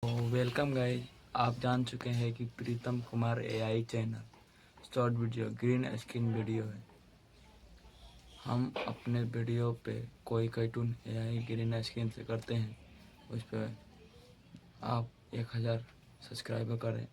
Welcome guys. आप जान चुके हैं कि Pritam Kumar AI channel short video green screen video है। हम अपने वीडियो पे कोई कार्टून एआई ग्रीन स्क्रीन से करते हैं, उस पर आप 1000 सब्सक्राइबर करें।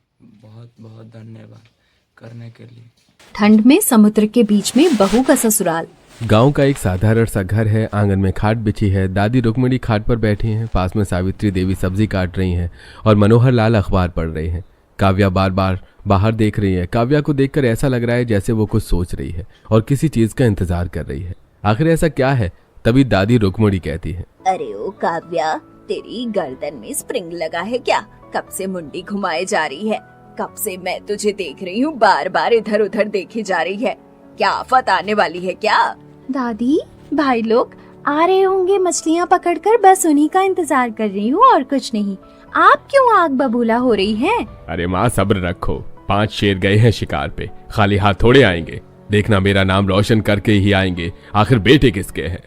बहुत बहुत धन्यवाद करने के लिए। ठंड में समुद्र के बीच में बहू का ससुराल। गांव का एक साधारण सा घर है। आंगन में खाट बिछी है। दादी रुक्मिणी खाट पर बैठी हैं। पास में सावित्री देवी सब्जी काट रही हैं और मनोहर लाल अखबार पढ़ रहे हैं। काव्या बार बार बाहर देख रही है। काव्या को देखकर ऐसा लग रहा है जैसे वो कुछ सोच रही है और किसी चीज का इंतजार कर रही है। आखिर ऐसा क्या है? तभी दादी रुक्मिणी कहती है, अरे ओ काव्या, तेरी गर्दन में स्प्रिंग लगा है क्या? कब से मुंडी घुमाए जा रही है? कब से मैं तुझे देख रही हूँ, बार बार इधर उधर देखी जा रही है। क्या आफत आने वाली है क्या? दादी, भाई लोग आ रहे होंगे मछलियाँ पकड़कर, बस उन्हीं का इंतजार कर रही हूँ और कुछ नहीं। आप क्यों आग बबूला हो रही हैं? अरे माँ सब्र रखो। 5 शेर गए हैं शिकार पे, खाली हाथ थोड़े आएंगे। देखना मेरा नाम रोशन करके ही आएंगे। आखिर बेटे किसके हैं?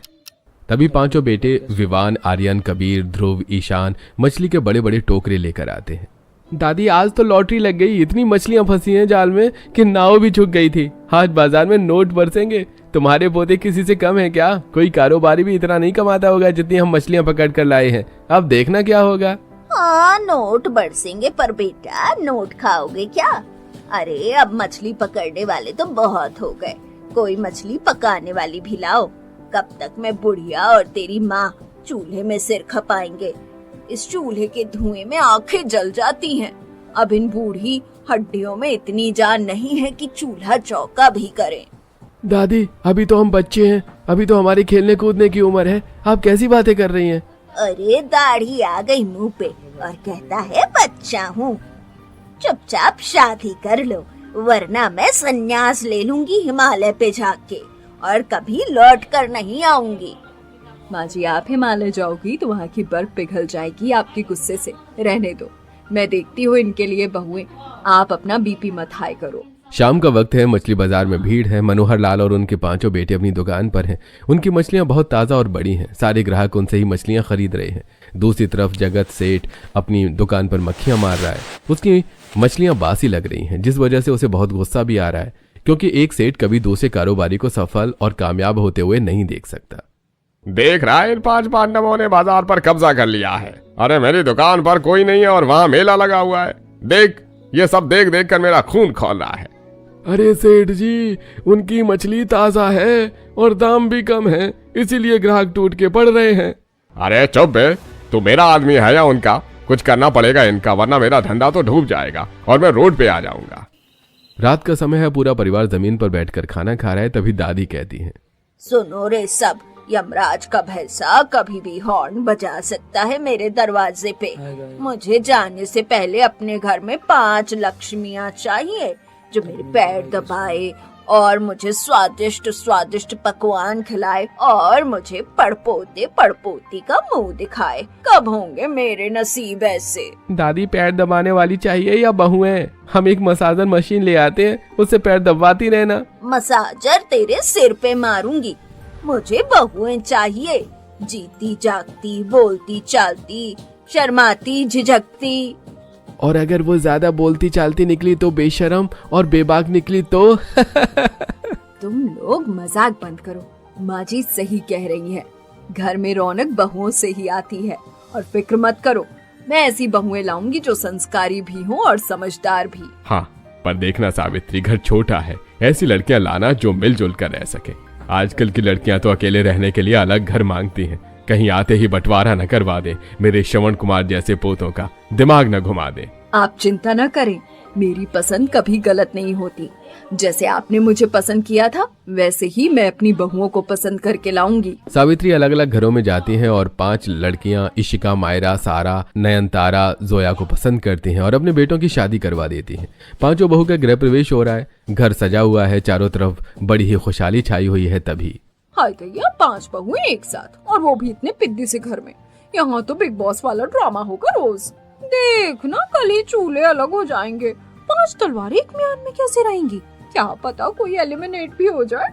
तभी 5 बेटे विवान, आर्यन, कबीर, ध्रुव, ईशान मछली के बड़े बड़े टोकरे लेकर आते हैं। दादी आज तो लॉटरी लग गई। इतनी मछलियां फंसी हैं जाल में कि नाव भी झुक गई थी। आज बाजार में नोट बरसेंगे। तुम्हारे पोते किसी से कम है क्या? कोई कारोबारी भी इतना नहीं कमाता होगा जितनी हम मछलियां पकड़ कर लाए हैं। अब देखना क्या होगा। हाँ, नोट बरसेंगे, पर बेटा नोट खाओगे क्या? अरे अब मछली पकड़ने वाले तो बहुत हो गए, कोई मछली पकाने वाली भी लाओ। कब तक मैं बुढ़िया और तेरी माँ चूल्हे में सिर खपाएंगे? इस चूल्हे के धुएं में आंखें जल जाती हैं। अब इन बूढ़ी हड्डियों में इतनी जान नहीं है कि चूल्हा चौका भी करें। दादी अभी तो हम बच्चे हैं, अभी तो हमारी खेलने कूदने की उम्र है। आप कैसी बातें कर रही हैं? अरे दाढ़ी आ गई मुंह पे और कहता है बच्चा हूँ। चुपचाप शादी कर लो, वरना मैं संन्यास ले लूंगी हिमालय पे जाके और कभी लौट कर नहीं आऊंगी। माँ जी, आप हिमालय जाओगी तो वहाँ की बर्फ पिघल जाएगी आपके गुस्से से। रहने दो, मैं देखती हूँ इनके लिए बहुएं। आप अपना बीपी मत हाई करो। शाम का वक्त है। मछली बाजार में भीड़ है। मनोहर लाल और उनके 5 बेटे अपनी दुकान पर हैं। उनकी मछलियां बहुत ताज़ा और बड़ी हैं। सारे ग्राहक उनसे ही मछलियां खरीद रहे हैं। दूसरी तरफ जगत सेठ अपनी दुकान पर मक्खियां मार रहा है। उसकी मछलियां बासी लग रही हैं, जिस वजह से उसे बहुत गुस्सा भी आ रहा है, क्योंकि एक सेठ कभी दूसरे कारोबारी को सफल और कामयाब होते हुए नहीं देख सकता। देख रहा है, इन 5 पांडवों ने बाजार पर कब्जा कर लिया है। अरे मेरी दुकान पर कोई नहीं है और वहाँ मेला लगा हुआ है। देख, ये सब देख देख कर मेरा खून खौल रहा है। अरे सेठ जी, उनकी मछली ताज़ा है और दाम भी कम है, इसीलिए ग्राहक टूट के पड़ रहे हैं। अरे चुप बे, तू मेरा आदमी है या उनका? कुछ करना पड़ेगा इनका, वरना मेरा धंधा तो डूब जाएगा और मैं रोड पे आ जाऊंगा। रात का समय है। पूरा परिवार जमीन पर बैठकर खाना खा रहा है। तभी दादी कहती हैं, सुनो रे सब, यमराज का भैंसा कभी भी हॉर्न बजा सकता है मेरे दरवाजे पे। मुझे जाने से पहले अपने घर में 5 लक्ष्मियाँ चाहिए जो मेरे पैर दबाए और मुझे स्वादिष्ट स्वादिष्ट पकवान खिलाए और मुझे पड़पोते पड़पोती का मुंह दिखाए। कब होंगे मेरे नसीब ऐसे? दादी पैर दबाने वाली चाहिए या बहुएं? हम एक मसाजर मशीन ले आते हैं, उससे पैर दबाती रहना। मसाजर तेरे सिर पे मारूंगी। मुझे बहुएं चाहिए, जीती जागती, बोलती चालती, शर्माती झिझकती। और अगर वो ज्यादा बोलती चालती निकली तो बेशरम और बेबाक निकली तो तुम लोग मजाक बंद करो। माँ जी सही कह रही है, घर में रौनक बहुओं से ही आती है। और फिक्र मत करो, मैं ऐसी बहुएं लाऊंगी जो संस्कारी भी हों और समझदार भी। हाँ, पर देखना सावित्री, घर छोटा है। ऐसी लड़कियां लाना जो मिलजुल कर रह सके। आजकल की लड़कियां तो अकेले रहने के लिए अलग घर मांगती हैं। कहीं आते ही बंटवारा न करवा दे, मेरे श्रवण कुमार जैसे पोतों का दिमाग न घुमा दे। आप चिंता न करें, मेरी पसंद कभी गलत नहीं होती। जैसे आपने मुझे पसंद किया था, वैसे ही मैं अपनी बहुओं को पसंद करके लाऊंगी। सावित्री अलग अलग घरों में जाती हैं और 5 लड़कियां इशिका, मायरा, सारा, नयनतारा, जोया को पसंद करती हैं और अपने बेटों की शादी करवा देती हैं। 5 बहू का गृह प्रवेश हो रहा है। घर सजा हुआ है, चारों तरफ बड़ी ही खुशहाली छाई हुई है। तभी हाय भैया, 5 बहुएं एक साथ, और वो भी इतने पिद्दी से घर में। यहाँ तो बिग बॉस वाला ड्रामा होगा रोज। देखना, कल ही चूल्हे अलग हो जाएंगे। 5 तलवारें एक म्यान में कैसे रहेंगी? क्या पता कोई एलिमिनेट भी हो जाए।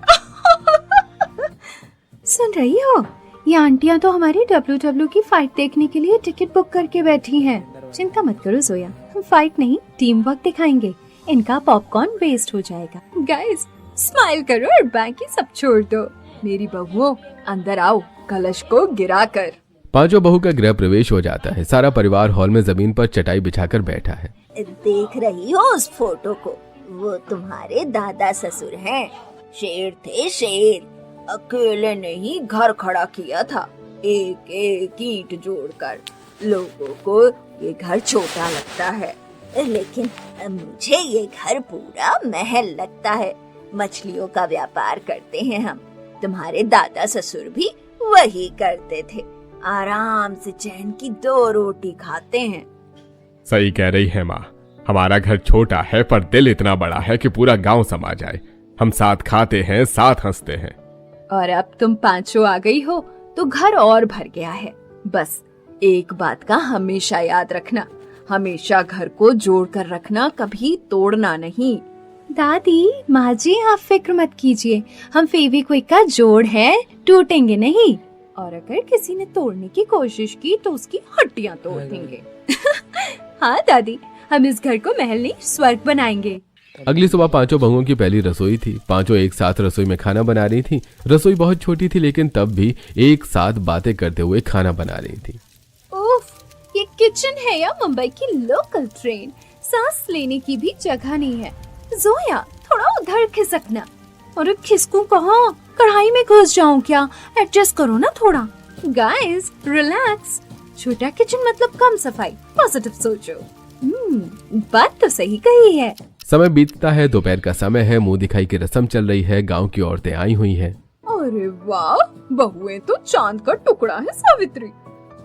सुन रही हो, ये आंटियाँ तो हमारी WW की फाइट देखने के लिए टिकट बुक करके बैठी हैं। चिंता मत करो जोया, हम फाइट नहीं टीम वर्क दिखाएंगे। इनका पॉपकॉर्न वेस्ट हो जाएगा। गाइस स्माइल करो और बाकी सब छोड़ दो। मेरी बहुओं अंदर आओ कलश को गिरा कर। पांचों बहू का गृह प्रवेश हो जाता है। सारा परिवार हॉल में जमीन पर चटाई बिछाकर बैठा है। देख रही हो उस फोटो को? वो तुम्हारे दादा ससुर हैं। शेर थे शेर, अकेले ने ही घर खड़ा किया था, एक एक ईंट जोड़कर। लोगों को ये घर छोटा लगता है, लेकिन मुझे ये घर पूरा महल लगता है। मछलियों का व्यापार करते हैं हम। तुम्हारे दादा ससुर भी वही करते थे। आराम से चैन की 2 रोटी खाते हैं। सही कह रही है माँ। हमारा घर छोटा है पर दिल इतना बड़ा है कि पूरा गांव समा जाए। हम साथ खाते हैं, साथ हंसते हैं। और अब तुम पांचों आ गई हो तो घर और भर गया है। बस एक बात का हमेशा याद रखना, हमेशा घर को जोड़ कर रखना, कभी तोड़ना नहीं। दादी, माँ जी आप फिक्र मत कीजिए, हम फेविक्विक का जोड़ है, टूटेंगे नहीं। और अगर किसी ने तोड़ने की कोशिश की तो उसकी हड्डियां तोड़ देंगे। हाँ दादी, हम इस घर को महल नहीं स्वर्ग बनाएंगे। अगली सुबह पांचों बहुओं की पहली रसोई थी। पांचों एक साथ रसोई में खाना बना रही थी। रसोई बहुत छोटी थी लेकिन तब भी एक साथ बातें करते हुए खाना बना रही थी। उफ, ये किचन है या मुंबई की लोकल ट्रेन? सांस लेने की भी जगह नहीं है। जोया, थोड़ा उधर खिसकना। और खिसकूं कहाँ? कढ़ाई में घुस जाऊं क्या? एडजस्ट करो ना थोड़ा। गाइस रिलैक्स, छोटा किचन मतलब कम सफाई। पॉजिटिव सोचो। बात तो सही कही है। समय बीतता है। दोपहर का समय है। मुंह दिखाई की रस्म चल रही है। गांव की औरतें आई हुई हैं। अरे वाह, बहुएं तो चांद का टुकड़ा है सावित्री।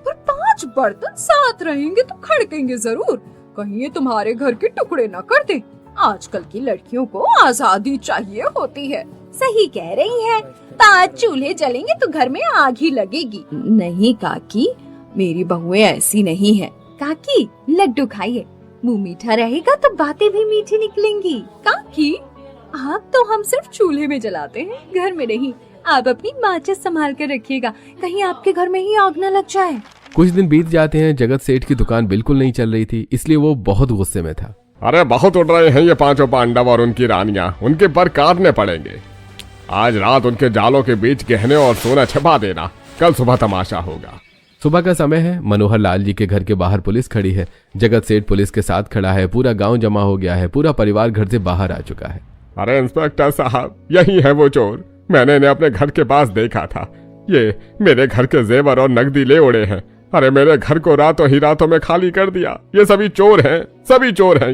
पर 5 बर्तन साथ रहेंगे तो खड़केंगे जरूर, कहीं ये तुम्हारे घर के टुकड़े न कर दे। आजकल की लड़कियों को आजादी चाहिए होती है। सही कह रही है। 5 चूल्हे जलेंगे तो घर में आग ही लगेगी। नहीं काकी, मेरी बहुएं ऐसी नहीं है। काकी, लड्डू खाइए, मुंह मीठा रहेगा तो बातें भी मीठी निकलेंगी। काकी, आग तो हम सिर्फ चूल्हे में जलाते हैं, घर में नहीं। आप अपनी माचिस संभाल कर रखिएगा, कहीं आपके घर में ही आग न लग जाए। कुछ दिन बीत जाते हैं। जगत सेठ की दुकान बिल्कुल नहीं चल रही थी, इसलिए वो बहुत गुस्से में था। अरे बहुत उड़ रहे हैं ये पांचों पांडव और उनकी रानियां, उनके पर काटने पड़ेंगे। आज रात उनके जालों के बीच गहने और सोना छिपा देना, कल सुबह तमाशा होगा। सुबह का समय है। मनोहर लाल जी के घर के बाहर पुलिस खड़ी है। जगत सेठ पुलिस के साथ खड़ा है। पूरा गांव जमा हो गया है। पूरा परिवार घर से बाहर आ चुका है। अरे इंस्पेक्टर साहब, यही है वो चोर। मैंने इन्हें अपने घर के पास देखा था। ये मेरे घर के जेवर और नकदी ले उड़े हैं। अरे मेरे घर को रातों ही रातों में खाली कर दिया। ये सभी चोर हैं, सभी चोर हैं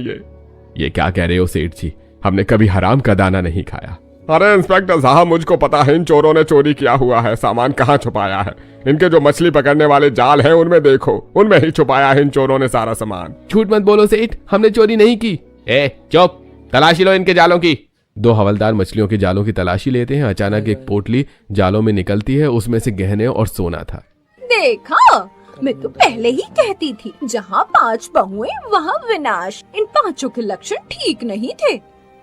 ये क्या कह रहे हो सेठ जी? हमने कभी हराम का दाना नहीं खाया। अरे इंस्पेक्टर साहब, मुझको पता है इन चोरों ने चोरी किया हुआ है। सामान कहाँ छुपाया है? इनके जो मछली पकड़ने वाले जाल हैं उनमें देखो, उनमें ही छुपाया है इन चोरों ने सारा सामान। झूठ मत बोलो सेठ, हमने चोरी नहीं की। चुप, तलाशी लो इनके जालों की। 2 हवलदार मछलियों के जालों की तलाशी लेते हैं। अचानक एक पोटली जालों में निकलती है। उसमें से गहने और सोना था। देखा, मैं तो पहले ही कहती थी, जहाँ 5 बहुएं वहाँ विनाश। इन पांचों के लक्षण ठीक नहीं थे।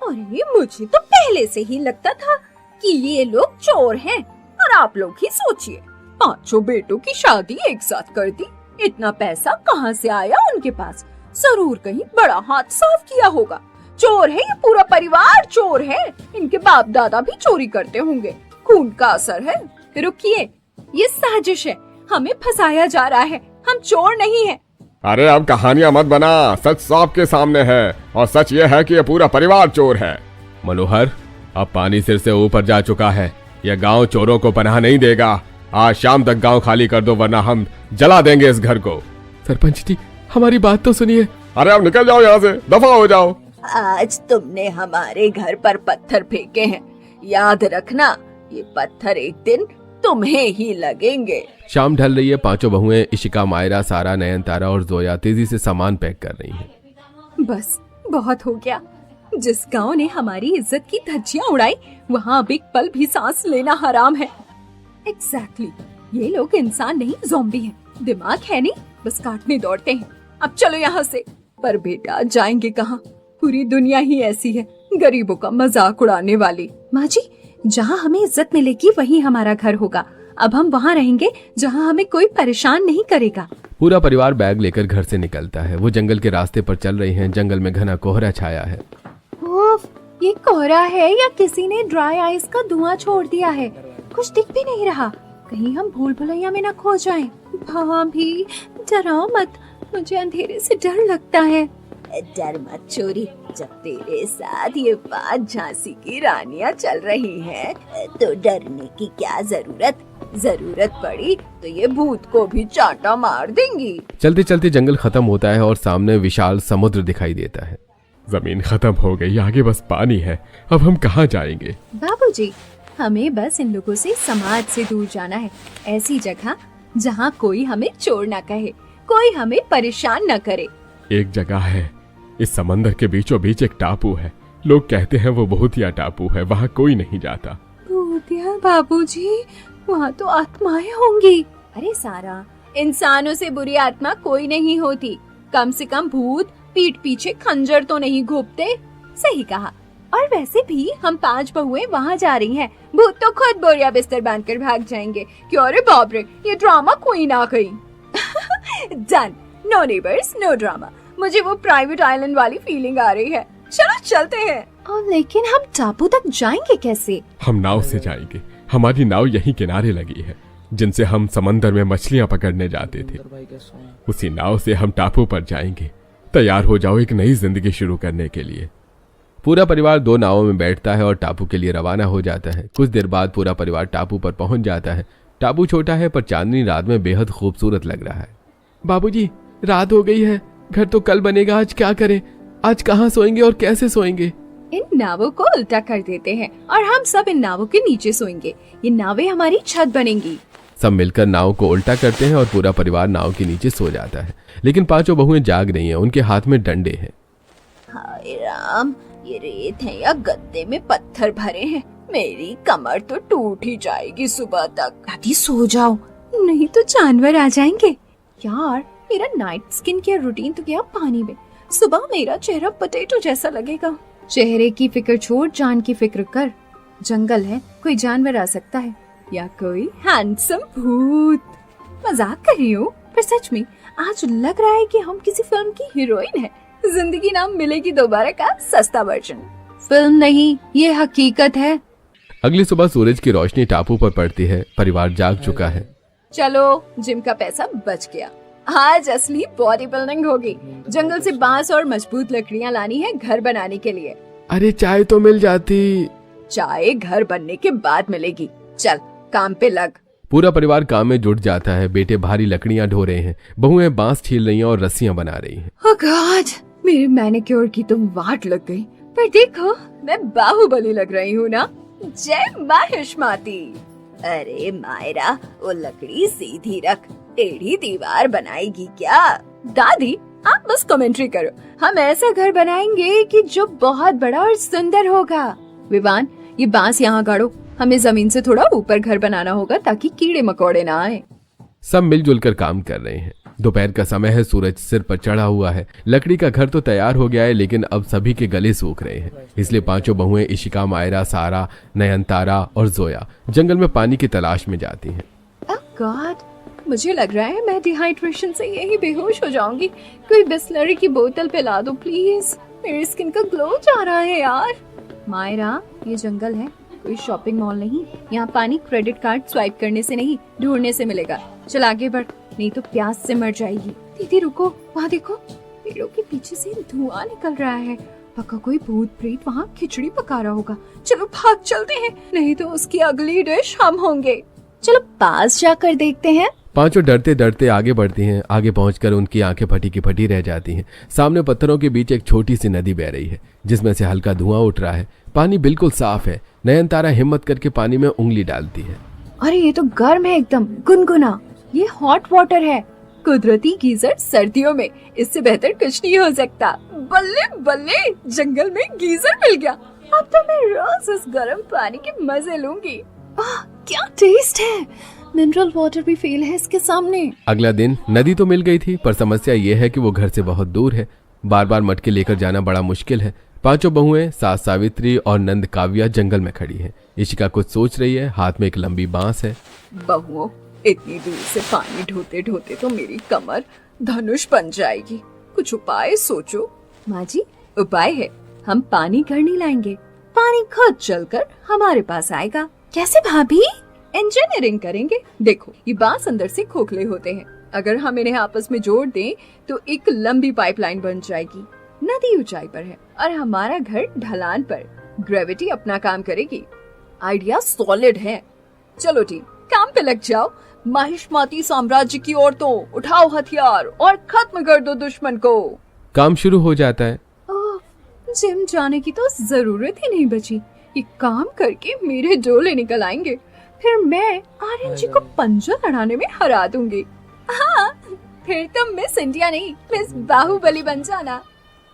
अरे मुझे तो पहले से ही लगता था कि ये लोग चोर हैं। और आप लोग ही सोचिए, 5 बेटों की शादी एक साथ कर दी। इतना पैसा कहाँ से आया उनके पास? जरूर कहीं बड़ा हाथ साफ किया होगा। चोर है, ये पूरा परिवार चोर है। इनके बाप दादा भी चोरी करते होंगे, खून का असर है। रुकिए, ये साजिश है, हमें फंसाया जा रहा है, हम चोर नहीं हैं। अरे अब कहानियां मत बना, सच साफ के सामने है। और सच ये है कि ये पूरा परिवार चोर है। मनोहर, अब पानी सिर से ऊपर जा चुका है। यह गांव चोरों को पनाह नहीं देगा। आज शाम तक गांव खाली कर दो वरना हम जला देंगे इस घर को। सरपंच जी, हमारी बात तो सुनिए। अरे अब निकल जाओ यहाँ से, दफा हो जाओ। आज तुमने हमारे घर पर पत्थर फेंके हैं, याद रखना ये पत्थर एक दिन तुम्हें ही लगेंगे। शाम ढल रही है। 5 बहुएं इशिका, मायरा, सारा, नयनतारा और जोया तेजी से सामान पैक कर रही हैं। बस बहुत हो गया। जिस गांव ने हमारी इज्जत की धज्जियां उड़ाई, वहाँ अब एक पल भी सांस लेना हराम है। एग्जैक्टली, ये लोग इंसान नहीं, ज़ॉम्बी हैं। दिमाग है नहीं, बस काटने दौड़ते हैं। अब चलो यहाँ से। पर बेटा, जाएंगे कहाँ? पूरी दुनिया ही ऐसी है, गरीबों का मजाक उड़ाने वाली। माँ जी, जहाँ हमें इज्जत मिलेगी वही हमारा घर होगा। अब हम वहाँ रहेंगे जहाँ हमें कोई परेशान नहीं करेगा। पूरा परिवार बैग लेकर घर से निकलता है। वो जंगल के रास्ते पर चल रहे हैं। जंगल में घना कोहरा छाया है। उफ, ये कोहरा है या किसी ने ड्राई आइस का धुआं छोड़ दिया है? कुछ दिख भी नहीं रहा। कहीं हम भूल भुलैया में न खो जाएं। भाभी डराओ मत, मुझे अंधेरे से डर लगता है। डर मत छोरी, जब तेरे साथ ये 5 झांसी की रानियां चल रही हैं, तो डरने की क्या जरूरत पड़ी तो ये भूत को भी चांटा मार देंगी। चलते चलते जंगल खत्म होता है और सामने विशाल समुद्र दिखाई देता है। जमीन खत्म हो गई, आगे बस पानी है। अब हम कहाँ जाएंगे? बाबूजी, हमें बस इन लोगों से, समाज से दूर जाना है। ऐसी जगह जहाँ कोई हमें चोर न कहे, कोई हमें परेशान न करे। एक जगह है, इस समंदर के बीचों बीच एक टापू है। लोग कहते हैं वो भूतिया टापू है, वहाँ कोई नहीं जाता। भूतिया बाबूजी, वहाँ तो आत्माएं होंगी। अरे सारा, इंसानों से बुरी आत्मा कोई नहीं होती। कम से कम भूत पीठ पीछे खंजर तो नहीं घोंपते। सही कहा। और वैसे भी हम 5 बहुएं वहाँ जा रही हैं। भूत तो खुद बोरिया बिस्तर बांधकर भाग जाएंगे। क्यों रे बाप रे, ये ड्रामा कोई ना कहीं। Done, no neighbours no drama. मुझे वो प्राइवेट आइलैंड वाली फीलिंग आ रही है। चलो चलते हैं। लेकिन हम टापू तक जाएंगे कैसे? हम नाव से जाएंगे। हमारी नाव यहीं किनारे लगी है, जिनसे हम समंदर में मछलियां पकड़ने जाते थे। उसी नाव से हम टापू पर जाएंगे। तैयार हो जाओ एक नई जिंदगी शुरू करने के लिए। पूरा परिवार 2 नावों में बैठता है और टापू के लिए रवाना हो जाता है। कुछ देर बाद पूरा परिवार टापू पर पहुंच जाता है। टापू छोटा है पर चांदनी रात में बेहद खूबसूरत लग रहा है। बाबूजी, रात हो गई है, घर तो कल बनेगा। आज क्या करें? आज कहाँ सोएंगे और कैसे सोएंगे? इन नावों को उल्टा कर देते हैं और हम सब इन नावों के नीचे सोएंगे। ये नावें हमारी छत बनेंगी। सब मिलकर नाव को उल्टा करते हैं और पूरा परिवार नाव के नीचे सो जाता है। लेकिन 5 बहुएं जाग रही हैं। उनके हाथ में डंडे हैं। हाय राम, ये रेत है या गद्दे में पत्थर भरे हैं? मेरी कमर तो टूट ही जाएगी सुबह तक। दादी सो जाओ, नहीं तो जानवर आ जाएंगे। यार, मेरा नाइट स्किन केयर रूटीन तो गया पानी में। सुबह मेरा चेहरा पोटैटो जैसा लगेगा। चेहरे की फिक्र छोड़, जान की फिक्र कर। जंगल है, कोई जानवर आ सकता है या कोई हैंडसम भूत। मजाक कर रही हूँ, पर सच में आज लग रहा है कि हम किसी फिल्म की हीरोइन है। जिंदगी नाम मिलेगी दोबारा का सस्ता वर्जन। फिल्म नहीं, ये हकीकत है। अगली सुबह सूरज की रोशनी टापू पर पड़ती है। परिवार जाग चुका है। चलो, जिम का पैसा बच गया। आज असली बॉडी बिल्डिंग होगी। जंगल से बांस और मजबूत लकड़ियाँ लानी है घर बनाने के लिए। अरे चाय तो मिल जाती। चाय घर बनने के बाद मिलेगी। चल काम पे लग। पूरा परिवार काम में जुट जाता है। बेटे भारी लकड़ियां ढो रहे हैं, बहुएं बांस छील रही हैं और रस्सियां बना रही हैं। ओह गॉड, मेरे मैनिक्योर की तो वाट लग गई। पर देखो, मैं बाहुबली लग रही हूँ ना। जय माहिष्मती। अरे मायरा, वो लकड़ी सीधी रख, टेढ़ी दीवार बनाएगी क्या? दादी, आप बस कमेंट्री करो। हम ऐसा घर बनाएंगे कि जो बहुत बड़ा और सुंदर होगा। विवान, ये बांस यहाँ गाड़ो। हमें जमीन से थोड़ा ऊपर घर बनाना होगा ताकि कीड़े मकोड़े ना आए। सब मिलजुल कर काम कर रहे हैं। दोपहर का समय है, सूरज सिर पर चढ़ा हुआ है। लकड़ी का घर तो तैयार हो गया है, लेकिन अब सभी के गले सूख रहे हैं। इसलिए 5 बहुएं इशिका, मायरा, सारा, नयनतारा और जोया जंगल में पानी की तलाश में जाती हैं। ओह गॉड, मुझे लग रहा है मैं डिहाइड्रेशन से यही बेहोश हो जाऊंगी। कोई बिस्लरी की बोतल पिला दो प्लीज। मेरी स्किन का ग्लो जा रहा है यार। मायरा, ये जंगल है, कोई शॉपिंग मॉल नहीं। यहाँ पानी क्रेडिट कार्ड स्वाइप करने से नहीं, ढूंढने से मिलेगा। चल आगे बढ़, नहीं तो प्यास से मर जाएगी। दीदी रुको, वहाँ देखो, पेड़ों के पीछे से धुआं निकल रहा है। पक्का कोई भूत प्रेत वहाँ खिचड़ी पका रहा होगा। चलो भाग चलते हैं, नहीं तो उसकी अगली डिश हम होंगे। चलो पास जाकर देखते हैं। 5 डरते डरते आगे बढ़ती हैं। आगे पहुंचकर उनकी आंखें फटी की फटी रह जाती हैं। सामने पत्थरों के बीच एक छोटी सी नदी बह रही है, जिसमें से हल्का धुआं उठ रहा है। पानी बिल्कुल साफ है। नयनतारा हिम्मत करके पानी में उंगली डालती है। अरे ये तो गर्म है एकदम, गुनगुना। ये हॉट वाटर है, कुदरती गीजर सर्दियों में। इससे बेहतर कुछ नहीं हो सकता। बल्ले बल्ले, जंगल में गीजर मिल गया। अब तो मैं रोज इस गर्म पानी के मजे लूंगी। क्या टेस्ट है। मिनरल वाटर भी फेल है इसके सामने। अगला दिन नदी तो मिल गई थी, पर समस्या ये है कि वो घर से बहुत दूर है। बार बार मटके लेकर जाना बड़ा मुश्किल है। 5 बहुएं, सास सावित्री और नंद काव्या जंगल में खड़ी हैं। इशिका कुछ सोच रही है। हाथ में एक लंबी बांस है। बहुओं, इतनी दूर से पानी ढोते ढोते तो मेरी कमर धनुष बन जाएगी। कुछ उपाय सोचो। माँ जी, उपाय है, हम पानी घर नहीं लाएंगे, पानी खुद चलकर हमारे पास आएगा। कैसे भाभी? इंजीनियरिंग करेंगे। देखो, ये बांस अंदर से खोखले होते हैं, अगर हम इन्हें आपस में जोड़ दें तो एक लंबी पाइपलाइन बन जाएगी। नदी ऊंचाई पर है और हमारा घर ढलान पर, ग्रेविटी अपना काम करेगी। आइडिया सॉलिड है। चलो टीम, काम पे लग जाओ। महिष्मती साम्राज्य की औरतों, उठाओ हथियार और खत्म कर दो दुश्मन को। काम शुरू हो जाता है। ओह, जिम जाने की तो जरूरत ही नहीं बची। ये काम करके मेरे डोले निकल आएंगे, फिर मैं आर्यन जी को पंजा लड़ाने में हरा दूंगी। हाँ, फिर तुम मिस इंडिया नहीं, मिस बाहुबली बन जाना।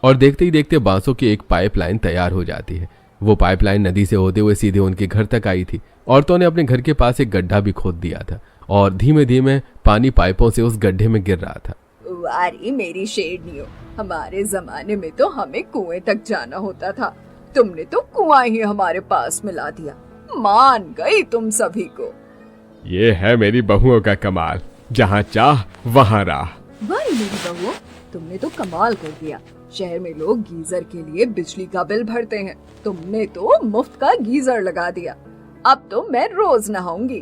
और देखते ही देखते बांसों की एक पाइपलाइन तैयार हो जाती है। वो पाइपलाइन नदी से होते हुए सीधे उनके घर तक आई थी। औरतों ने अपने घर के पास एक गड्ढा भी खोद दिया था और धीमे धीमे पानी पाइपों से उस गड्ढे में गिर रहा था। वारी मेरी शेरनियों, हमारे जमाने में तो हमें कुएं तक जाना होता था, तुमने तो कुआं ही हमारे पास मिला दिया। मान गई तुम सभी को। ये है मेरी बहुओं का कमाल, जहाँ चाह वहाँ राह। वारी मेरी बहुओं, तुमने तो कमाल कर दिया। शहर में लोग गीजर के लिए बिजली का बिल भरते हैं, तुमने तो मुफ्त का गीजर लगा दिया। अब तो मैं रोज नहाऊंगी।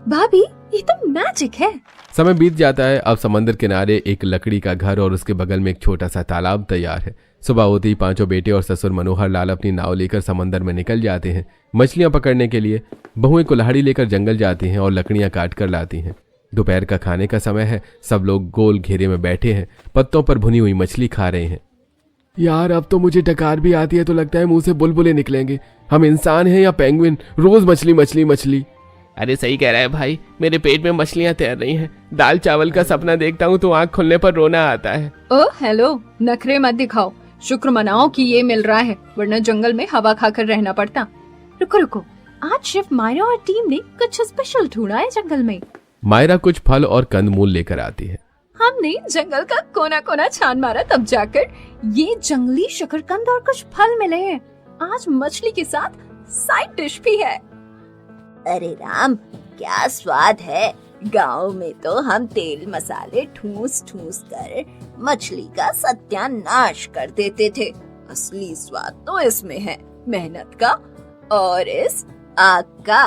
भाभी, ये तो मैजिक है। समय बीत जाता है। अब समंदर किनारे एक लकड़ी का घर और उसके बगल में एक छोटा सा तालाब तैयार है। सुबह होते ही पांचों बेटे और ससुर मनोहर लाल अपनी नाव लेकर समंदर में निकल जाते हैं मछलियां पकड़ने के लिए। बहुएं कुल्हाड़ी लेकर जंगल जाती हैं और लकड़ियां काट कर लाती हैं। दोपहर का खाने का समय है। सब लोग गोल घेरे में बैठे हैं, पत्तों पर भुनी हुई मछली खा रहे हैं। यार, अब तो मुझे डकार भी आती है, तो लगता है मुंह से बुलबुले निकलेंगे। हम इंसान हैं या पेंगुइन? रोज मछली मछली मछली। अरे सही कह रहा है भाई, मेरे पेट में मछलियां तैर रही हैं। दाल चावल का सपना देखता हूँ तो आँख खुलने पर रोना आता है। ओ हेलो, नखरे मत दिखाओ, शुक्र मनाओ कि ये मिल रहा है, वरना जंगल में हवा खाकर रहना पड़ता। रुको रुको, आज शेफ मायरा और टीम ने कुछ स्पेशल ढूंढा है जंगल में। मायरा कुछ फल और कंदमूल लेकर आती है। हमने जंगल का कोना कोना छान मारा, तब जाकर ये जंगली शकरकंद और कुछ फल मिले हैं। आज मछली के साथ साइड डिश भी है। अरे राम, क्या स्वाद है। गांव में तो हम तेल मसाले ठूस ठूस कर मछली का सत्यानाश कर देते थे। असली स्वाद तो इसमें है, मेहनत का और इस आग का।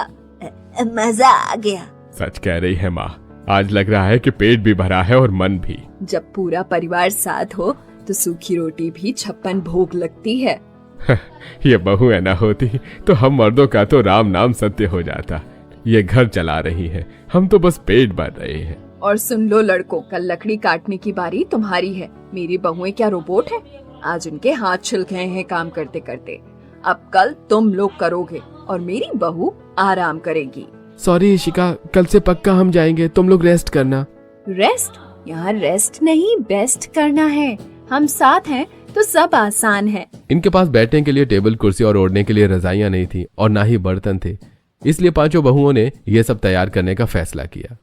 मजा आ गया। सच कह रही है माँ, आज लग रहा है कि पेट भी भरा है और मन भी। जब पूरा परिवार साथ हो तो सूखी रोटी भी 56 भोग लगती है। ये बहुएं न होती तो हम मर्दों का तो राम नाम सत्य हो जाता। ये घर चला रही है, हम तो बस पेट भर रहे हैं। और सुन लो लड़कों, कल लकड़ी काटने की बारी तुम्हारी है। मेरी बहुएं क्या रोबोट है? आज उनके हाथ छिल गए हैं काम करते करते। अब कल तुम लोग करोगे और मेरी बहू आराम करेगी। सॉरी इशिका, कल से पक्का हम जाएंगे, तुम लोग रेस्ट करना। रेस्ट? यहाँ रेस्ट नहीं, बेस्ट करना है। हम साथ हैं तो सब आसान है। इनके पास बैठने के लिए टेबल कुर्सी और ओढ़ने के लिए रजाइयां नहीं थी और ना ही बर्तन थे, इसलिए पांचों बहुओं ने यह सब तैयार करने का फैसला किया।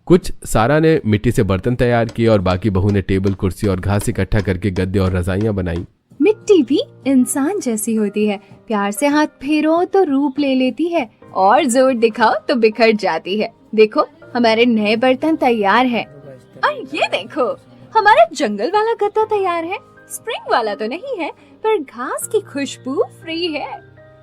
कुछ सारा ने मिट्टी से बर्तन तैयार किए और बाकी बहू ने टेबल कुर्सी और घास इकट्ठा करके गद्दे और रजाइयां बनाई। मिट्टी भी इंसान जैसी होती है, प्यार से हाथ फेरो तो रूप ले लेती है और जोर दिखाओ तो बिखर जाती है। देखो, हमारे नए बर्तन तैयार है। और ये देखो, हमारा जंगल वाला गद्दा तैयार है। स्प्रिंग वाला तो नहीं है, पर घास की खुशबू फ्री है।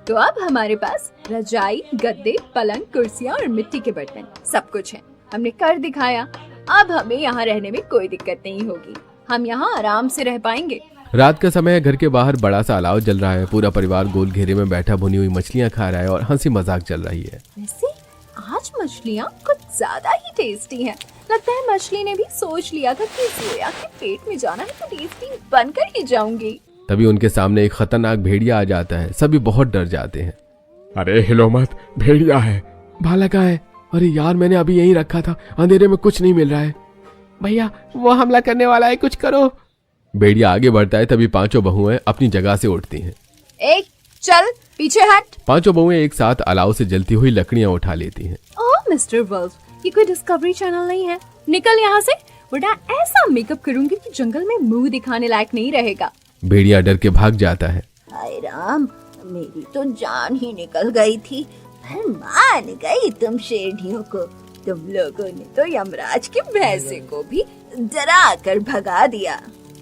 तो अब हमारे पास रजाई, गद्दे, पलंग, कुर्सियाँ और मिट्टी के बर्तन सब कुछ है। हमने कर दिखाया। अब हमें यहाँ रहने में कोई दिक्कत नहीं होगी। हम यहाँ आराम से रह पाएंगे। रात का समय है। घर के बाहर बड़ा सा अलाव जल रहा है। पूरा परिवार गोल घेरे में बैठा भुनी हुई मछलियां खा रहा है और हंसी मजाक चल रही है। वैसे आज मछलियाँ कुछ ज्यादा ही टेस्टी हैं। लगता है मछली ने भी सोच लिया था कि जोया के पेट में जाना है तो टेस्टी बनकर ही जाऊंगी। तभी उनके सामने एक खतरनाक भेड़िया आ जाता है। सभी बहुत डर जाते हैं। अरे हिलो मत, भेड़िया है। भाला कहाँ है? अरे यार, मैंने अभी यहीं रखा था, अंधेरे में कुछ नहीं मिल रहा है। भैया, वो हमला करने वाला है, कुछ करो। भेड़िया आगे बढ़ता है, तभी पांचों बहुएं अपनी जगह से उठती हैं। एक चल, पीछे हट। पांचों बहुएं एक साथ अलाव से जलती हुई लकड़ियां उठा लेती हैं। ओह मिस्टर वुल्फ, ये कोई डिस्कवरी चैनल नहीं है। निकल यहाँ से, वरना ऐसा मेकअप करूंगी कि जंगल में मुंह दिखाने लायक नहीं रहेगा। भेड़िया डर के भाग जाता है। हाय राम, मेरी तो जान ही निकल गई थी। मैं मान गई तुम शेरनियों को। तुम लोगों ने तो यमराज के भैंसे को भी डरा कर भगा दिया।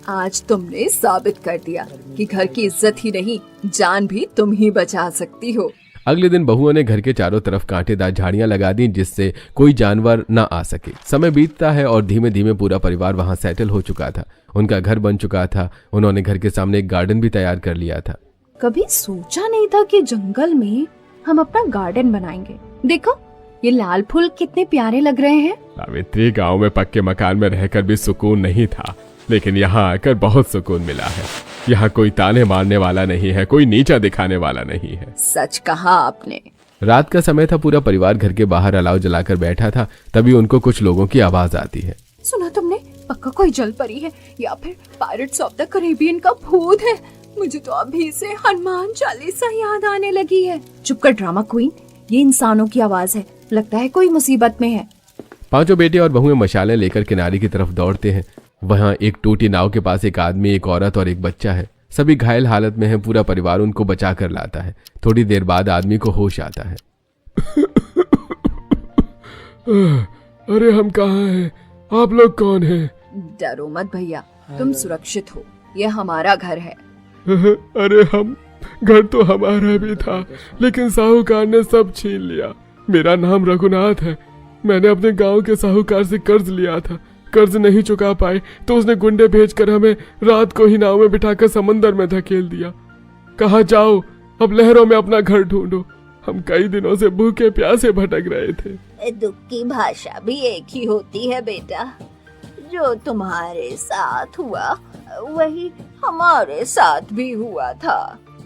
आज तुमने साबित कर दिया कि घर की इज्जत ही नहीं, जान भी तुम ही बचा सकती हो। अगले दिन बहुओं ने घर के चारों तरफ कांटेदार झाड़ियां लगा दी जिससे कोई जानवर न आ सके। समय बीतता है और धीमे धीमे पूरा परिवार वहां सेटल हो चुका था। उनका घर बन चुका था। उन्होंने घर के सामने एक गार्डन भी तैयार कर लिया था। कभी सोचा नहीं था कि जंगल में हम अपना गार्डन बनाएंगे। देखो ये लाल फूल कितने प्यारे लग रहे हैं। सावित्री, गांव में पक्के मकान में रहकर भी सुकून नहीं था, लेकिन यहाँ आकर बहुत सुकून मिला है। यहाँ कोई ताने मारने वाला नहीं है, कोई नीचा दिखाने वाला नहीं है। सच कहा आपने। रात का समय था। पूरा परिवार घर के बाहर अलाव जलाकर बैठा था। तभी उनको कुछ लोगों की आवाज आती है। सुना तुमने? पक्का कोई जल परी है या फिर पायरेट्स ऑफ द कैरिबियन का भूत है। मुझे तो अभी से हनुमान चालीसा याद आने लगी है। चुप कर ड्रामा क्वीन, ये इंसानों की आवाज है। लगता है कोई मुसीबत में है। पांचों बेटे और बहुएं मशालें लेकर किनारे की तरफ दौड़ते हैं। वहां एक टूटी नाव के पास एक आदमी, एक औरत और एक बच्चा है। सभी घायल हालत में हैं। पूरा परिवार उनको बचा कर लाता है। थोड़ी देर बाद आदमी को होश आता है। अरे हम कहाँ हैं? आप लोग कौन हैं? डरो मत भैया, तुम सुरक्षित हो। ये हमारा घर है। अरे हम, घर तो हमारा भी था, लेकिन साहूकार ने सब छीन लिया। मेरा नाम रघुनाथ है। मैंने अपने गांव के साहूकार से कर्ज लिया था। कर्ज नहीं चुका पाए तो उसने गुंडे भेजकर हमें रात को ही नाव में बिठाकर समंदर में धकेल दिया। कहा जाओ, अब लहरों में अपना घर ढूंढो। हम कई दिनों से भूखे प्यासे भटक रहे थे। दुख की भाषा भी एक ही होती है बेटा। जो तुम्हारे साथ हुआ वही हमारे साथ भी हुआ था।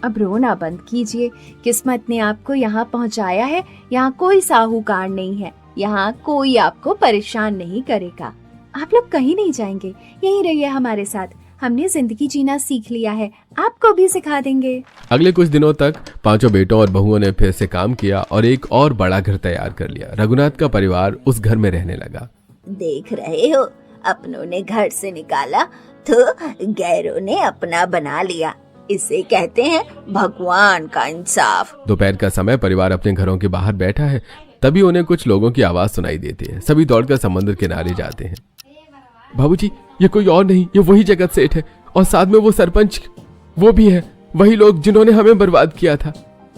अब रोना बंद कीजिए। किस्मत ने आपको यहाँ पहुँचाया है। यहाँ कोई साहूकार नहीं है। यहाँ कोई आपको परेशान नहीं करेगा। आप लोग कहीं नहीं जाएंगे, यहीं रहिए हमारे साथ। हमने जिंदगी जीना सीख लिया है, आपको भी सिखा देंगे। अगले कुछ दिनों तक पांचों बेटों और बहुओं ने फिर से काम किया और एक और बड़ा घर तैयार कर लिया। रघुनाथ का परिवार उस घर में रहने लगा। देख रहे हो, अपनों ने घर से निकाला तो गैरों ने अपना बना लिया। इसे कहते हैं भगवान का इंसाफ। दोपहर का समय परिवार अपने घरों के बाहर बैठा है। तभी उन्हें कुछ लोगों की आवाज सुनाई देती है। सभी दौड़कर समुद्र किनारे जाते हैं। बाबूजी, ये कोई और नहीं, ये वही जगत सेठ है और साथ में वो सरपंच, वो भी है। वही लोग जिन्होंने हमें बर्बाद किया था।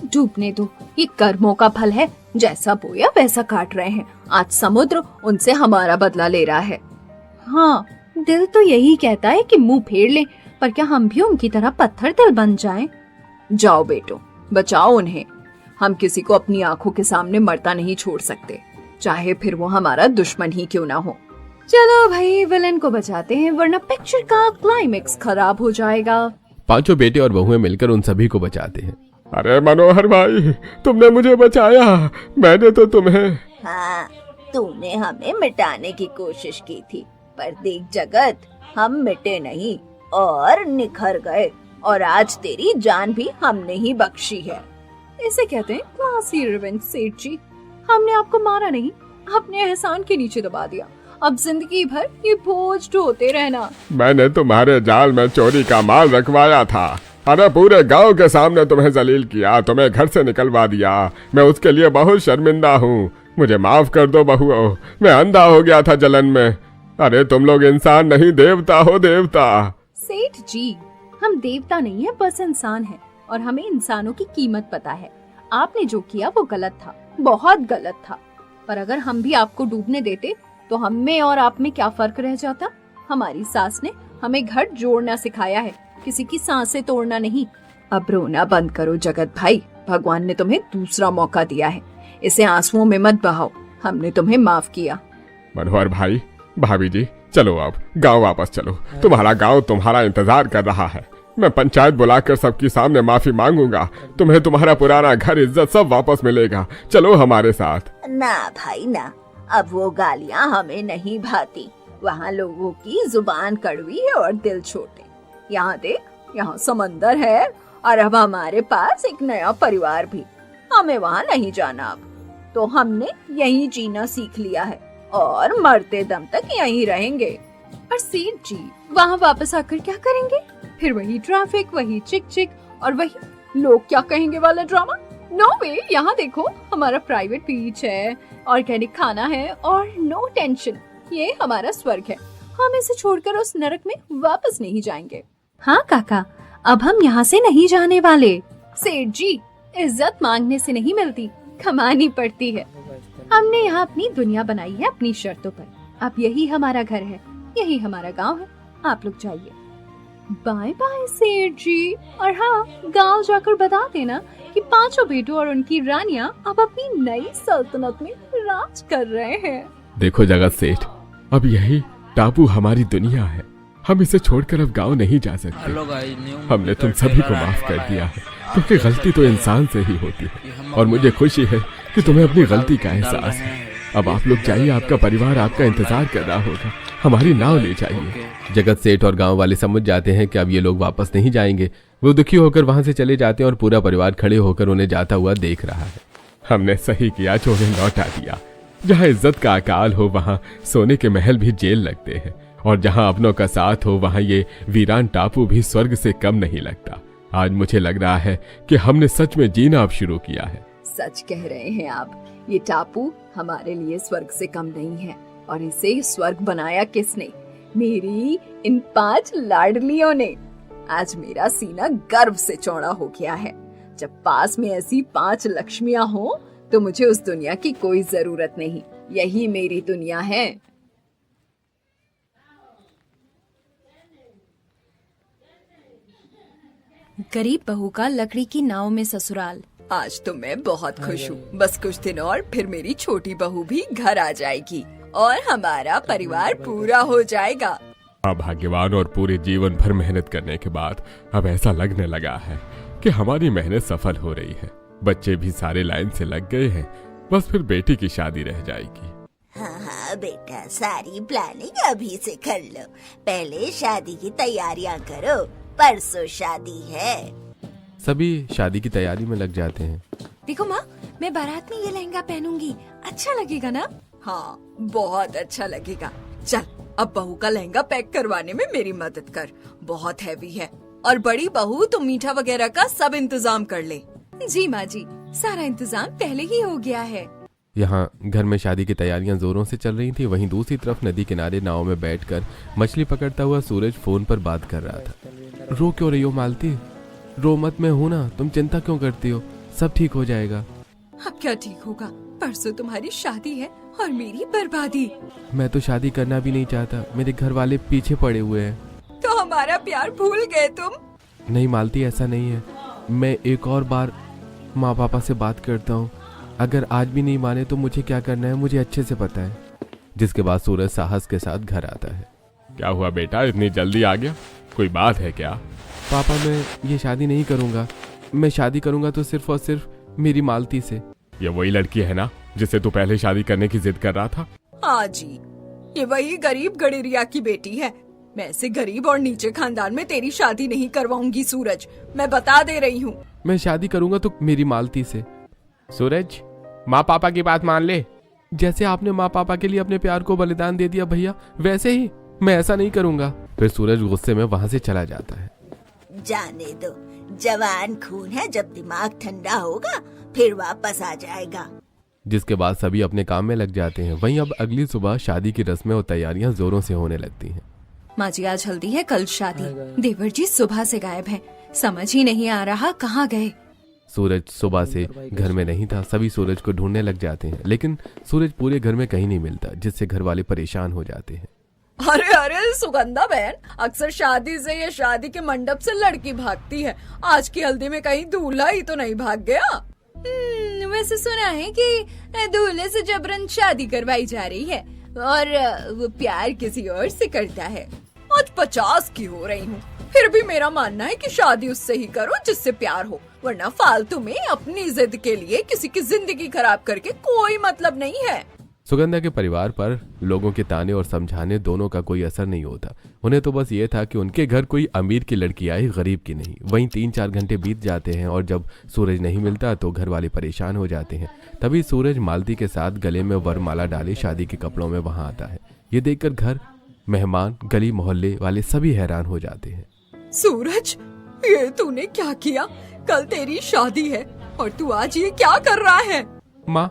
डूबने दो, ये कर्मों का फल है। जैसा बोया वैसा काट रहे हैं। आज समुद्र उनसे हमारा बदला ले रहा है। हाँ, दिल तो यही कहता है कि मुंह फेर लें, पर क्या हम भी उनकी तरह पत्थर दिल बन जाएं? जाओ बेटो, बचाओ उन्हें। हम किसी को अपनी आंखों के सामने मरता नहीं छोड़ सकते, चाहे फिर वो हमारा दुश्मन ही क्यों ना हो। चलो भाई, विलन को बचाते हैं, वरना पिक्चर का क्लाइमेक्स खराब हो जाएगा। पांचों बेटे और बहुएं मिलकर उन सभी को बचाते हैं। अरे मनोहर भाई, तुमने मुझे बचाया। मैंने तो तुम्हें। हाँ, तूने हमें मिटाने की कोशिश की थी, पर देख जगत, हम मिटे नहीं और निखर गए। और आज तेरी जान भी हमने ही बख्शी है। इसे कहते हैं क्लासी रिवेंज सेठ जी। हमने आपको मारा नहीं, अपने एहसान के नीचे दबा दिया। अब जिंदगी भर ये बोझ ढोते रहना। मैंने तुम्हारे जाल में चोरी का माल रखवाया था। अरे पूरे गांव के सामने तुम्हें जलील किया, तुम्हें घर से निकलवा दिया। मैं उसके लिए बहुत शर्मिंदा हूँ। मुझे माफ कर दो बहुओं, मैं अंधा हो गया था जलन में। अरे तुम लोग इंसान नहीं, देवता हो, देवता। सेठ जी, हम देवता नहीं है, बस इंसान है और हमें इंसानों की कीमत पता है। आपने जो किया वो गलत था, बहुत गलत था। पर अगर हम भी आपको डूबने देते तो हम में और आप में क्या फर्क रह जाता? हमारी सास ने हमें घर जोड़ना सिखाया है, किसी की सांसें तोड़ना नहीं। अब रोना बंद करो जगत भाई, भगवान ने तुम्हें दूसरा मौका दिया है। इसे आंसुओं में मत बहाओ, हमने तुम्हें माफ किया। मनोहर भाई, भाभी जी, चलो अब गांव वापस चलो। तुम्हारा गांव तुम्हारा इंतजार कर रहा है। मैं पंचायत बुलाकर सबके सामने माफी मांगूंगा। तुम्हें तुम्हारा पुराना घर, इज्जत सब वापस मिलेगा। चलो हमारे साथ। ना भाई ना, अब वो गालियाँ हमें नहीं भाती। वहाँ लोगों की जुबान कड़वी है और दिल छोटे। यहाँ देख, यहाँ समंदर है और अब हमारे पास एक नया परिवार भी। हमें वहाँ नहीं जाना अब, तो हमने यहीं जीना सीख लिया है और मरते दम तक यहीं रहेंगे। और सेठ जी, वहाँ वापस आकर क्या करेंगे? फिर वही ट्रैफिक, वही चिक चिक और वही लोग क्या कहेंगे वाला ड्रामा। नो वे, यहाँ देखो, हमारा प्राइवेट बीच है ऑर्गेनिक खाना है और नो टेंशन। ये हमारा स्वर्ग है, हम इसे छोड़कर उस नरक में वापस नहीं जाएंगे। हाँ काका, अब हम यहाँ से नहीं जाने वाले। सेठ जी, इज्जत मांगने से नहीं मिलती, कमानी पड़ती है। हमने यहाँ अपनी दुनिया बनाई है अपनी शर्तों पर। अब यही हमारा घर है, यही हमारा गांव है, आप लोग जाइए। बाय बाय सेठ जी। और हाँ, गांव जाकर बता देना कि 5 बेटों और उनकी रानियां अब अपनी नई सल्तनत में राज कर रहे हैं। देखो जगत सेठ, अब यही टापू हमारी दुनिया है। हम इसे छोड़कर अब गांव नहीं जा सकते। हेलो गाइस, न्यू हमने तुम सभी को माफ कर दिया है, क्योंकि गलती तो इंसान से ही होती है। और मुझे खुशी है कि तुम्हें अपनी गलती का एहसास है। अब आप लोग जाइए, आपका परिवार आपका इंतजार कर रहा होगा। हमारी नाव ले जाइए। जगत सेठ और गांव वाले समझ जाते हैं कि अब ये लोग वापस नहीं जाएंगे। वो दुखी होकर वहां से चले जाते हैं और पूरा परिवार खड़े होकर उन्हें जाता हुआ देख रहा है। हमने सही किया जो उन्हें लौटा दिया। जहाँ इज्जत का अकाल हो वहाँ सोने के महल भी जेल लगते हैं, और जहाँ अपनों का साथ हो वहाँ ये वीरान टापू भी स्वर्ग से कम नहीं लगता। आज मुझे लग रहा है कि हमने सच में जीना अब शुरू किया है। सच कह रहे हैं आप, ये टापू हमारे लिए स्वर्ग से कम नहीं है। और इसे स्वर्ग बनाया किसने? मेरी इन 5 लाडलियों ने। आज मेरा सीना गर्व से चौड़ा हो गया है। जब पास में ऐसी 5 लक्ष्मियां हो तो मुझे उस दुनिया की कोई जरूरत नहीं। यही मेरी दुनिया है। गरीब बहू का लकड़ी की नाव में ससुराल। आज तो मैं बहुत खुश हूँ। बस कुछ दिन और फिर मेरी छोटी बहू भी घर आ जाएगी और हमारा परिवार पूरा हो जाएगा। भाग्यवान और पूरे जीवन भर मेहनत करने के बाद अब ऐसा लगने लगा है कि हमारी मेहनत सफल हो रही है। बच्चे भी सारे लाइन से लग गए हैं, बस फिर बेटी की शादी रह जाएगी। हाँ बेटा, सारी प्लानिंग अभी से कर लो। पहले शादी की तैयारियां करो, परसों शादी है। सभी शादी की तैयारी में लग जाते हैं। देखो माँ, मैं बारात में ये लहंगा पहनूंगी, अच्छा लगेगा ना? हाँ, बहुत अच्छा लगेगा। चल, अब बहू का लहंगा पैक करवाने में मेरी मदद कर, बहुत हैवी है। और बड़ी बहू तुम मीठा वगैरह का सब इंतजाम कर ले। जी माँ जी, सारा इंतजाम पहले ही हो गया है। यहाँ घर में शादी की तैयारियां जोरों से चल रही थी। वहीं दूसरी तरफ नदी किनारे नाव में बैठकर मछली पकड़ता हुआ सूरज फोन पर बात कर रहा था। रो क्यों रही हो मालती? रो मत, मैं हूँ ना, तुम चिंता क्यों करती हो? सब ठीक हो जाएगा। अब क्या ठीक होगा? परसों तुम्हारी शादी है और मेरी बर्बादी। मैं तो शादी करना भी नहीं चाहता, मेरे घर वाले पीछे पड़े हुए हैं। तो हमारा प्यार भूल गए तुम? नहीं मालती, ऐसा नहीं है। मैं एक और बार माँ पापा से बात करता हूँ। अगर आज भी नहीं माने तो मुझे क्या करना है मुझे अच्छे से पता है। जिसके बाद सूरज साहस के साथ घर आता है। क्या हुआ बेटा, इतनी जल्दी आ गया? कोई बात है क्या? पापा, मैं ये शादी नहीं करूँगा। मैं शादी करूँगा तो सिर्फ और सिर्फ मेरी मालती से। ये वही लड़की है ना जिससे तू पहले शादी करने की जिद कर रहा था? हाँ जी, ये वही गरीब गडेरिया की बेटी है। मैं ऐसे गरीब और नीचे खानदान में तेरी शादी नहीं करवाऊंगी सूरज, मैं बता दे रही हूँ। मैं शादी करूँगा तो मेरी मालती से। सूरज, माँ पापा की बात मान ले। जैसे आपने माँ पापा के लिए अपने प्यार को बलिदान दे दिया भैया, वैसे ही मैं ऐसा नहीं करूँगा। फिर सूरज गुस्से में वहाँ से चला जाता है। जाने दो, जवान खून है, जब दिमाग ठंडा होगा फिर वापस आ जाएगा। जिसके बाद सभी अपने काम में लग जाते हैं। वहीं अब अगली सुबह शादी की रस्में और तैयारियां जोरों से होने लगती हैं। माँ जी, आज हल्दी है, कल शादी। देवर जी सुबह से गायब हैं, समझ ही नहीं आ रहा कहाँ गए। सूरज सुबह से घर में नहीं था। सभी सूरज को ढूंढने लग जाते हैं, लेकिन सूरज पूरे घर में कहीं नहीं मिलता, जिससे घर वाले परेशान हो जाते हैं। अरे अरे सुगंधा बहन, अक्सर शादी से या शादी के मंडप से लड़की भागती है। आज की हल्दी में कहीं दूल्हा ही तो नहीं भाग गया? वैसे सुना है कि दूल्हे से जबरन शादी करवाई जा रही है और वो प्यार किसी और से करता है। आज 50 की हो रही हूँ, फिर भी मेरा मानना है कि शादी उससे ही करो जिससे प्यार हो, वरना फालतू में अपनी जिद के लिए किसी की जिंदगी खराब करके कोई मतलब नहीं है। सुगंधा के परिवार पर लोगों के ताने और समझाने दोनों का कोई असर नहीं होता। उन्हें तो बस ये था कि उनके घर कोई अमीर की लड़की आए, गरीब की नहीं। वहीं 3-4 घंटे बीत जाते हैं और जब सूरज नहीं मिलता तो घर वाले परेशान हो जाते हैं। तभी सूरज मालती के साथ गले में वरमाला डाले शादी के कपड़ों में वहां आता है। ये देखकर घर, मेहमान, गली मोहल्ले वाले सभी हैरान हो जाते हैं। सूरज, ये तूने क्या किया? कल तेरी शादी है और तू आज ये क्या कर रहा है? माँ,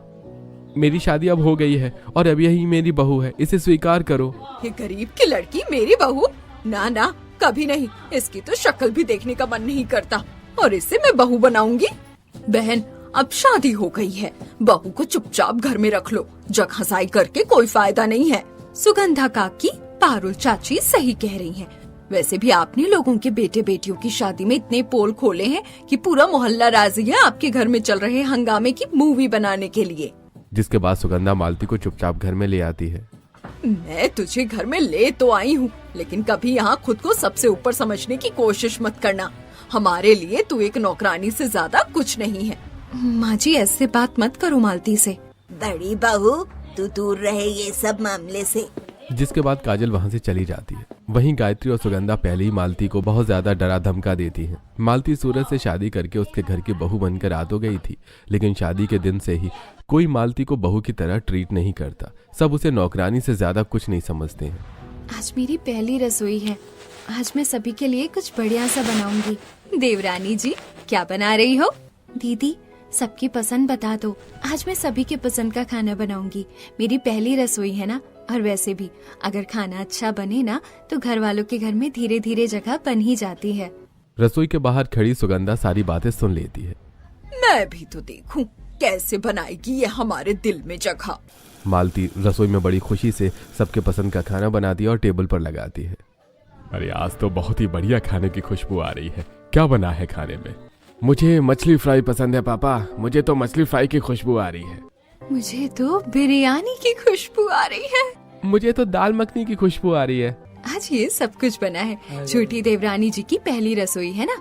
मेरी शादी अब हो गई है और अब यही मेरी बहू है, इसे स्वीकार करो। ये गरीब की लड़की मेरी बहू? ना ना, कभी नहीं। इसकी तो शक्ल भी देखने का मन नहीं करता और इसे मैं बहू बनाऊंगी। बहन, अब शादी हो गई है, बहू को चुपचाप घर में रख लो। जग हंसाई करके कोई फायदा नहीं है। सुगंधा काकी, पारुल चाची सही कह रही हैं। वैसे भी आपने लोगों के बेटे बेटियों की शादी में इतने पोल खोले हैं कि पूरा मोहल्ला राजी है आपके घर में चल रहे हंगामे की मूवी बनाने के लिए। जिसके बाद सुगंधा मालती को चुपचाप घर में ले आती है। मैं तुझे घर में ले तो आई हूँ, लेकिन कभी यहाँ खुद को सबसे ऊपर समझने की कोशिश मत करना। हमारे लिए तू एक नौकरानी से ज्यादा कुछ नहीं है। माँ जी ऐसे बात मत करो मालती से। बड़ी बहू, तू दूर रहे ये सब मामले से। जिसके बाद काजल वहां से चली जाती है। वहीं गायत्री और सुगंधा पहले ही मालती को बहुत ज्यादा डरा धमका देती हैं। मालती सूरज से शादी करके उसके घर की बहू बनकर आ तो गई थी, लेकिन शादी के दिन से ही कोई मालती को बहू की तरह ट्रीट नहीं करता। सब उसे नौकरानी से ज्यादा कुछ नहीं समझते हैं। आज मेरी पहली रसोई है, आज मैं सभी के लिए कुछ बढ़िया सा बनाऊंगी। देवरानी जी, क्या बना रही हो? दीदी, सबकी पसंद बता दो, आज मैं सभी के पसंद का खाना बनाऊंगी। मेरी पहली रसोई है ना, और वैसे भी अगर खाना अच्छा बने ना तो घर वालों के घर में धीरे धीरे जगह बन ही जाती है। रसोई के बाहर खड़ी सुगंधा सारी बातें सुन लेती है। मैं भी तो देखूं कैसे बनाएगी ये हमारे दिल में जगह। मालती रसोई में बड़ी खुशी से सबके पसंद का खाना बनाती है और टेबल पर लगाती है। अरे आज तो बहुत ही बढ़िया खाने की खुशबू आ रही है। क्या बना है खाने में? मुझे मछली फ्राई पसंद है पापा, मुझे तो मछली फ्राई की खुशबू आ रही है। मुझे तो बिरयानी की खुशबू आ रही है। मुझे तो दाल मखनी की खुशबू आ रही है। आज ये सब कुछ बना है। छोटी देवरानी जी की पहली रसोई है ना,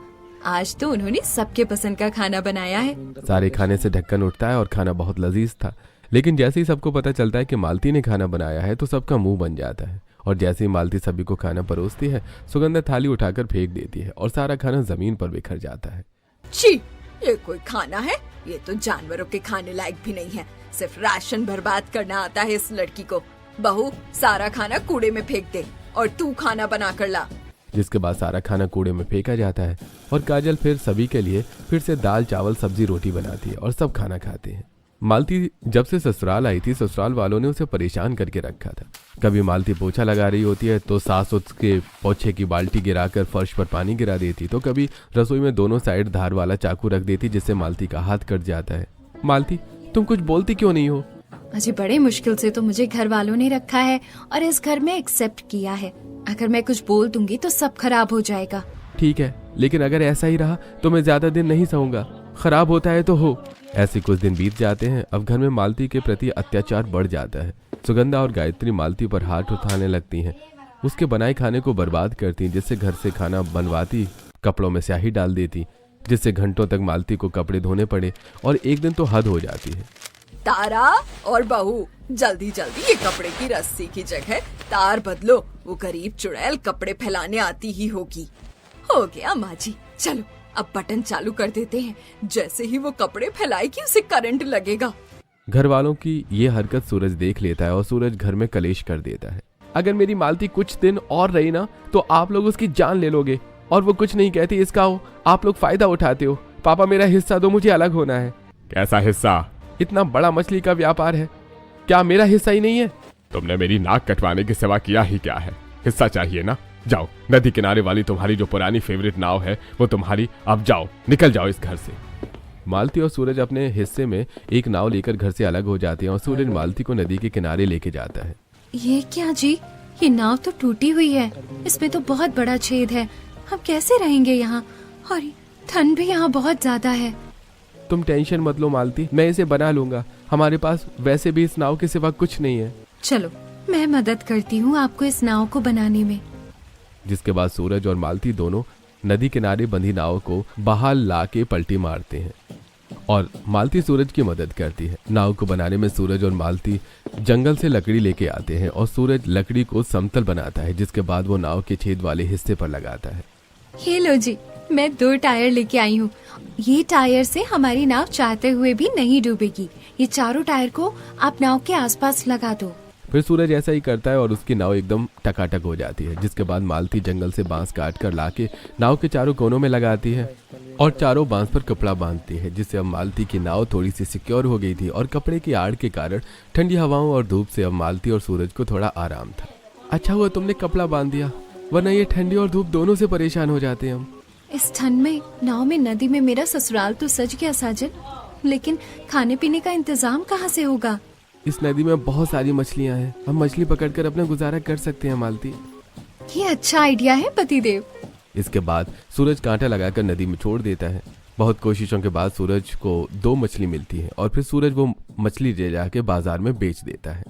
आज तो उन्होंने सबके पसंद का खाना बनाया है। सारे खाने से ढक्कन उठता है और खाना बहुत लजीज था। लेकिन जैसे ही सबको पता चलता है कि मालती ने खाना बनाया है तो सबका मुंह बन जाता है। और जैसे ही मालती सभी को खाना परोसती है, सुगंधा थाली उठाकर फेंक देती है और सारा खाना जमीन पर बिखर जाता है। छी, ये कोई खाना है? ये तो जानवरों के खाने लायक भी नहीं है। सिर्फ राशन बर्बाद करना आता है इस लड़की को। बहू, सारा खाना कूड़े में फेंक दे और तू खाना बना कर ला। जिसके बाद सारा खाना कूड़े में फेंका जाता है और काजल फिर सभी के लिए फिर से दाल चावल सब्जी रोटी बनाती है और सब खाना खाते हैं। मालती जब से ससुराल आई थी, ससुराल वालों ने उसे परेशान करके रखा था। कभी मालती पोछा लगा रही होती है तो सास उसके पोछे की बाल्टी गिराकर फर्श पर पानी गिरा देती, तो कभी रसोई में दोनों साइड धार वाला चाकू रख देती जिससे मालती का हाथ कट जाता है। मालती, तुम कुछ बोलती क्यों नहीं हो? अजय, बड़े मुश्किल से तो मुझे घर वालों ने रखा है और इस घर में एक्सेप्ट किया है। अगर मैं कुछ बोल दूंगी तो सब खराब हो जाएगा। ठीक है, लेकिन अगर ऐसा ही रहा तो मैं ज्यादा दिन नहीं सहूंगा। खराब होता है तो हो। ऐसे कुछ दिन बीत जाते हैं। अब घर में मालती के प्रति अत्याचार बढ़ जाता है। सुगंधा और गायत्री मालती पर हाथ उठाने लगती हैं, उसके बनाए खाने को बर्बाद करती, जिससे घर से खाना बनवाती, कपड़ों में स्याही डाल देती, जिससे घंटों तक मालती को कपड़े धोने पड़े। और एक दिन तो हद हो जाती है। तारा और बहू, जल्दी जल्दी ये कपड़े की रस्सी की जगह तार बदलो। वो गरीब चुड़ैल कपड़े फैलाने आती ही होगी। हो गया माँ जी, चलो अब बटन चालू कर देते हैं। जैसे ही वो कपड़े फैलाएगी उसे करंट लगेगा। घर वालों की ये हरकत सूरज देख लेता है और सूरज घर में कलेश कर देता है। अगर मेरी मालती कुछ दिन और रही ना तो आप लोग उसकी जान ले लोगे। और वो कुछ नहीं कहती, इसका हो आप लोग फायदा उठाते हो। पापा, मेरा हिस्सा दो, मुझे अलग होना है। कैसा हिस्सा? इतना बड़ा मछली का व्यापार है, क्या मेरा हिस्सा ही नहीं है? तुमने मेरी नाक कटवाने के सिवा किया ही क्या है? हिस्सा चाहिए ना? जाओ, नदी किनारे वाली तुम्हारी जो पुरानी फेवरेट नाव है वो तुम्हारी। अब जाओ, निकल जाओ इस घर से। मालती और सूरज अपने हिस्से में एक नाव लेकर घर से अलग हो जाते हैं और सूरज मालती को नदी के किनारे लेके जाता है। ये क्या जी, ये नाव तो टूटी हुई है, इसमें तो बहुत बड़ा छेद है। हम कैसे रहेंगे यहाँ? और ठंड भी यहाँ बहुत ज्यादा है। तुम टेंशन मत लो मालती, मैं इसे बना लूंगा। हमारे पास वैसे भी इस नाव के सिवा कुछ नहीं है। चलो, मैं मदद करती हूँ आपको इस नाव को बनाने में। जिसके बाद सूरज और मालती दोनों नदी किनारे बंधी नाव को बाहर ला के पलटी मारते हैं और मालती सूरज की मदद करती है। नाव को बनाने में सूरज और मालती जंगल से लकड़ी लेके आते हैं और सूरज लकड़ी को समतल बनाता है, जिसके बाद वो नाव के छेद वाले हिस्से पर लगाता है। ये लो जी, मैं 2 टायर लेके आई हूँ। ये टायर से हमारी नाव चाहते हुए भी नहीं डूबेगी। ये चारों टायर को आप नाव के आसपास लगा दो। फिर सूरज ऐसा ही करता है और उसकी नाव एकदम टकाटक हो जाती है। जिसके बाद मालती जंगल से बांस काट कर लाके नाव के चारों कोनों में लगाती है। और चारों बांस पर कपड़ा बांधती है, जिससे अब मालती की नाव थोड़ी सी सिक्योर हो गई थी और कपड़े की आड़ के कारण ठंडी हवाओं और धूप से अब मालती और सूरज को थोड़ा आराम था। अच्छा हुआ तुमने कपड़ा बांध दिया, वरना ये ठंडी और धूप दोनों से परेशान हो जाते हम। इस ठंड में नाव में नदी में मेरा ससुराल तो सज गया साजन, लेकिन खाने पीने का इंतजाम कहाँ से होगा? इस नदी में बहुत सारी मछलियाँ हैं, हम मछली पकड़कर अपना गुजारा कर सकते हैं मालती। ये अच्छा आइडिया है पतिदेव। इसके बाद सूरज कांटा लगाकर नदी में छोड़ देता है। बहुत कोशिशों के बाद सूरज को 2 मछली मिलती है और फिर सूरज वो मछली ले जाके बाजार में बेच देता है।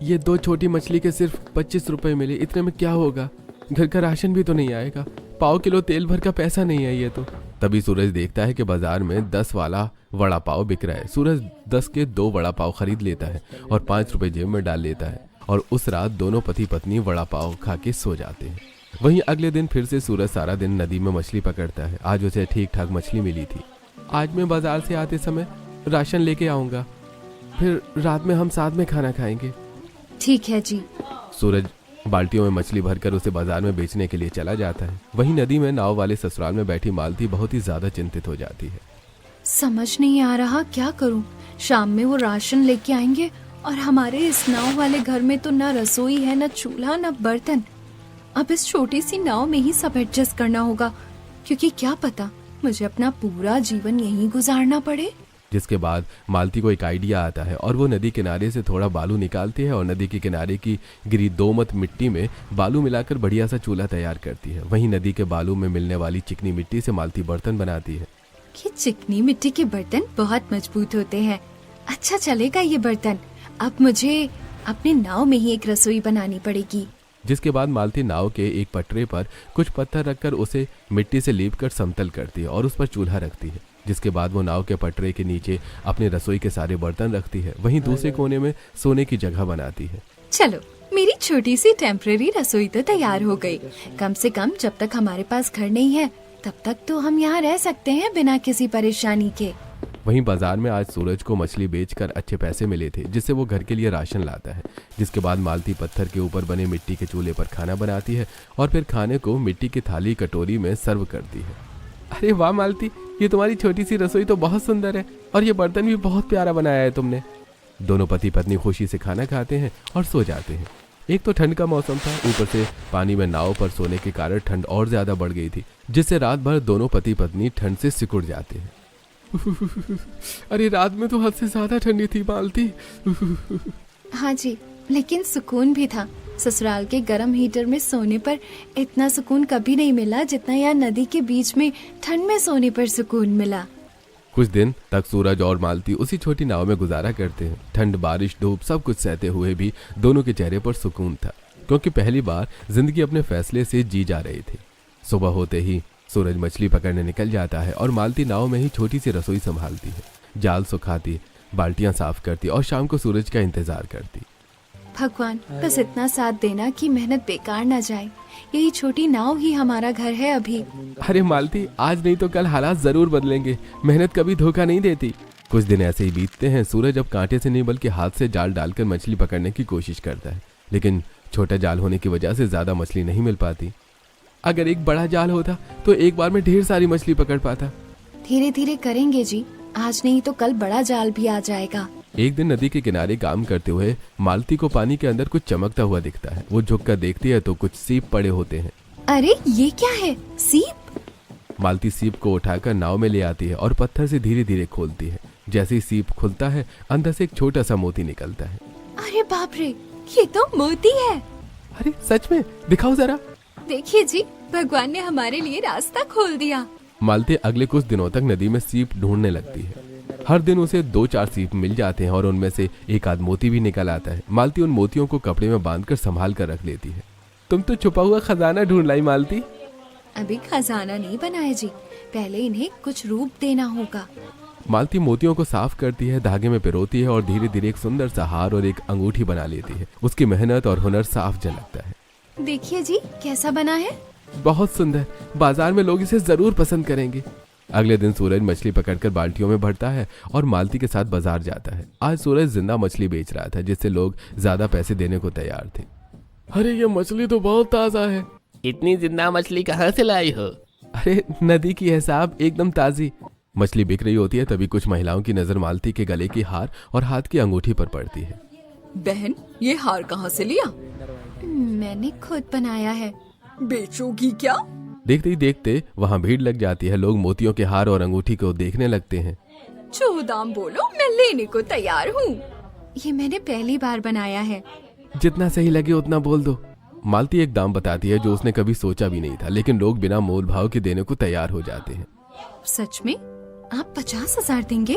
ये 2 छोटी मछली के सिर्फ 25 रुपए मिले, इतने में क्या होगा? घर का राशन भी तो नहीं आएगा, पाव किलो तेल भर का पैसा नहीं है ये तो। तभी सूरज देखता है कि बाजार में 10 वाला वड़ा पाव बिक रहा है। सूरज 10 के 2 वड़ा पाव खरीद लेता है और 5 रुपए जेब में डाल लेता है और उस रात दोनों पति पत्नी वड़ा पाव खा के सो जाते हैं। वहीं अगले दिन फिर से सूरज सारा दिन नदी में मछली पकड़ता है। आज उसे ठीक ठाक मछली मिली थी। आज मैं बाजार से आते समय राशन लेके आऊंगा, फिर रात में हम साथ में खाना खाएंगे। ठीक है जी। सूरज बाल्टियों में मछली भरकर उसे बाजार में बेचने के लिए चला जाता है। वहीं नदी में नाव वाले ससुराल में बैठी मालती बहुत ही ज्यादा चिंतित हो जाती है। समझ नहीं आ रहा क्या करूं। शाम में वो राशन लेके आएंगे और हमारे इस नाव वाले घर में तो न रसोई है, न चूल्हा, न बर्तन। अब इस छोटी सी नाव में ही सब एडजस्ट करना होगा, क्योंकि क्या पता मुझे अपना पूरा जीवन यहीं गुजारना पड़े। जिसके बाद मालती को एक आइडिया आता है और वो नदी किनारे से थोड़ा बालू निकालती है और नदी के किनारे की गिरी दोमत मिट्टी में बालू मिलाकर बढ़िया सा चूल्हा तैयार करती है। वहीं नदी के बालू में मिलने वाली चिकनी मिट्टी से मालती बर्तन बनाती है। ये चिकनी मिट्टी के बर्तन बहुत मजबूत होते हैं। अच्छा चलेगा ये बर्तन। अब मुझे अपने नाव में ही एक रसोई बनानी पड़ेगी। जिसके बाद मालती नाव के एक पटरे पर कुछ पत्थर रखकर उसे मिट्टी से लीपकर समतल करती है और उस पर चूल्हा रखती है। जिसके बाद वो नाव के पटरे के नीचे अपने रसोई के सारे बर्तन रखती है। वहीं दूसरे कोने में सोने की जगह बनाती है। चलो, मेरी छोटी सी टेम्परेरी रसोई तो तैयार हो गई। कम से कम जब तक हमारे पास घर नहीं है तब तक तो हम यहाँ रह सकते हैं बिना किसी परेशानी के। वहीं बाजार में आज सूरज को मछली बेचकर अच्छे पैसे मिले थे, जिससे वो घर के लिए राशन लाता है। जिसके बाद मालती पत्थर के ऊपर बने मिट्टी के चूल्हे पर खाना बनाती है और फिर खाने को मिट्टी की थाली कटोरी में सर्व करती है। अरे वाह मालती, ये तुम्हारी छोटी सी रसोई तो बहुत सुंदर है और ये बर्तन भी बहुत प्यारा बनाया है तुमने। दोनों पति पत्नी खुशी से खाना खाते हैं और सो जाते हैं। एक तो ठंड का मौसम था, ऊपर से पानी में नाव पर सोने के कारण ठंड और ज्यादा बढ़ गई थी, जिससे रात भर दोनों पति पत्नी ठंड से सिकुड़ जाते हैं। अरे रात में तो हद से ज्यादा ठंडी थी मालती। हाँ जी, लेकिन सुकून भी था। ससुराल के गरम हीटर में सोने पर इतना सुकून कभी नहीं मिला जितना यहाँ नदी के बीच में ठंड में सोने पर सुकून मिला। कुछ दिन तक सूरज और मालती उसी छोटी नाव में गुजारा करते हैं। ठंड, बारिश, धूप सब कुछ सहते हुए भी दोनों के चेहरे पर सुकून था, क्योंकि पहली बार जिंदगी अपने फैसले से जी जा रही थी। सुबह होते ही सूरज मछली पकड़ने निकल जाता है और मालती नाव में ही छोटी सी रसोई संभालती है, जाल सुखाती, बाल्टियां साफ करती और शाम को सूरज का इंतजार करती। भगवान बस इतना साथ देना कि मेहनत बेकार न जाए। यही छोटी नाव ही हमारा घर है अभी। अरे मालती, आज नहीं तो कल हालात जरूर बदलेंगे। मेहनत कभी धोखा नहीं देती। कुछ दिन ऐसे ही बीतते हैं। सूरज अब कांटे से नहीं बल्कि हाथ से जाल डालकर मछली पकड़ने की कोशिश करता है, लेकिन छोटा जाल होने की वजह से ज्यादा मछली नहीं मिल पाती। अगर एक बड़ा जाल होता तो एक बार में ढेर सारी मछली पकड़ पाता। धीरे धीरे करेंगे जी, आज नहीं तो कल बड़ा जाल भी आ जाएगा। एक दिन नदी के किनारे काम करते हुए मालती को पानी के अंदर कुछ चमकता हुआ दिखता है। वो झुककर देखती है तो कुछ सीप पड़े होते हैं। अरे ये क्या है? सीप? मालती सीप को उठाकर नाव में ले आती है और पत्थर से धीरे धीरे खोलती है। जैसे ही सीप खुलता है, अंदर से एक छोटा सा मोती निकलता है। अरे बाप रे, ये तो मोती है। अरे सच में? दिखाओ जरा। देखिए जी, भगवान ने हमारे लिए रास्ता खोल दिया। मालती अगले कुछ दिनों तक नदी में सीप ढूंढने लगती है। हर दिन उसे 2-4 सीप मिल जाते हैं और उनमें से एक आध मोती भी निकल आता है। मालती उन मोतियों को कपड़े में बांधकर संभाल कर रख लेती है। तुम तो छुपा हुआ खजाना ढूंढ लाई मालती। अभी खजाना नहीं बनाया जी, पहले इन्हें कुछ रूप देना होगा। मालती मोतियों को साफ करती है, धागे में पिरोती है और धीरे धीरे एक सुंदर सा हार और एक अंगूठी बना लेती है। उसकी मेहनत और हुनर साफ झलकता है। देखिए जी कैसा बना है। बहुत सुंदर, बाजार में लोग इसे जरूर पसंद करेंगे। अगले दिन सूरज मछली पकड़कर बाल्टियों में भरता है और मालती के साथ बाजार जाता है। आज सूरज जिंदा मछली बेच रहा था, जिससे लोग ज्यादा पैसे देने को तैयार थे। अरे ये मछली तो बहुत ताजा है। इतनी जिंदा मछली कहाँ से लाई हो? अरे नदी की है साहब, एकदम ताजी। मछली बिक रही होती है तभी कुछ महिलाओं की नजर मालती के गले की हार और हाथ की अंगूठी पर पड़ती है। बहन, ये हार कहाँ से लिया? मैंने खुद बनाया है। बेचोगी क्या? देखते ही देखते वहाँ भीड़ लग जाती है। लोग मोतियों के हार और अंगूठी को देखने लगते हैं। जो दाम बोलो, मैं लेने को तैयार हूँ। ये मैंने पहली बार बनाया है। जितना सही लगे उतना बोल दो। मालती एक दाम बताती है जो उसने कभी सोचा भी नहीं था, लेकिन लोग बिना मोल भाव के देने को तैयार हो जाते हैं। सच में आप 50,000 देंगे?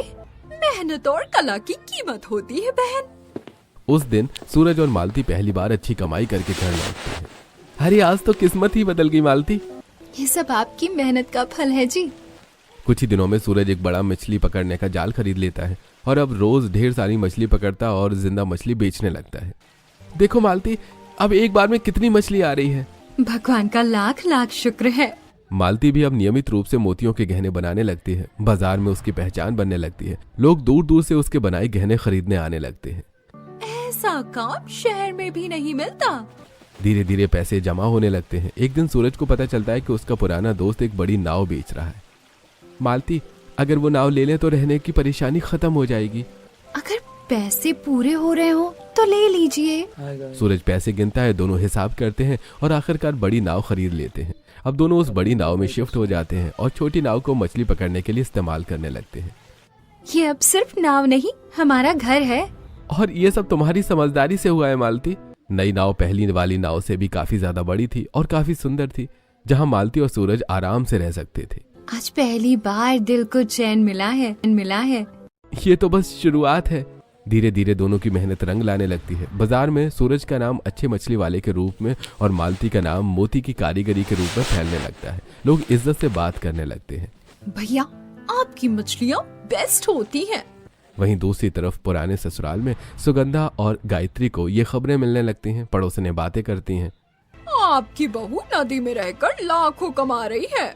मेहनत और कला की कीमत होती है बहन। उस दिन सूरज और मालती पहली बार अच्छी कमाई करके घर लौटते हैं। अरे आज तो किस्मत ही बदल गई मालती। ये सब आपकी मेहनत का फल है जी। कुछ ही दिनों में सूरज एक बड़ा मछली पकड़ने का जाल खरीद लेता है और अब रोज ढेर सारी मछली पकड़ता और जिंदा मछली बेचने लगता है। देखो मालती, अब एक बार में कितनी मछली आ रही है। भगवान का लाख लाख शुक्र है। मालती भी अब नियमित रूप से मोतियों के गहने बनाने लगती है। बाजार में उसकी पहचान बनने लगती है। लोग दूर दूर से उसके बनाए गहने खरीदने आने लगते हैं। ऐसा काम शहर में भी नहीं मिलता। धीरे धीरे पैसे जमा होने लगते हैं। एक दिन सूरज को पता चलता है कि उसका पुराना दोस्त एक बड़ी नाव बेच रहा है। मालती, अगर वो नाव ले ले तो रहने की परेशानी खत्म हो जाएगी। अगर पैसे पूरे हो रहे हो तो ले लीजिए। सूरज पैसे गिनता है, दोनों हिसाब करते हैं और आखिरकार बड़ी नाव खरीद लेते हैं। अब दोनों उस बड़ी नाव में शिफ्ट हो जाते हैं और छोटी नाव को मछली पकड़ने के लिए इस्तेमाल करने लगते हैं। ये अब सिर्फ नाव नहीं, हमारा घर है। और ये सब तुम्हारी समझदारी से हुआ है मालती। नई नाव पहली वाली नाव से भी काफी ज्यादा बड़ी थी और काफी सुंदर थी, जहां मालती और सूरज आराम से रह सकते थे। आज पहली बार दिल को चैन मिला है। ये तो बस शुरुआत है। धीरे धीरे दोनों की मेहनत रंग लाने लगती है। बाजार में सूरज का नाम अच्छे मछली वाले के रूप में और मालती का नाम मोती की कारीगरी के रूप में फैलने लगता है। लोग इज्जत से बात करने लगते हैं। भैया, आपकी मछलियाँ बेस्ट होती हैं। वहीं दूसरी तरफ पुराने ससुराल में सुगंधा और गायत्री को ये खबरें मिलने लगती हैं। पड़ोसनें बातें करती हैं। आपकी बहू नदी में रहकर लाखों कमा रही है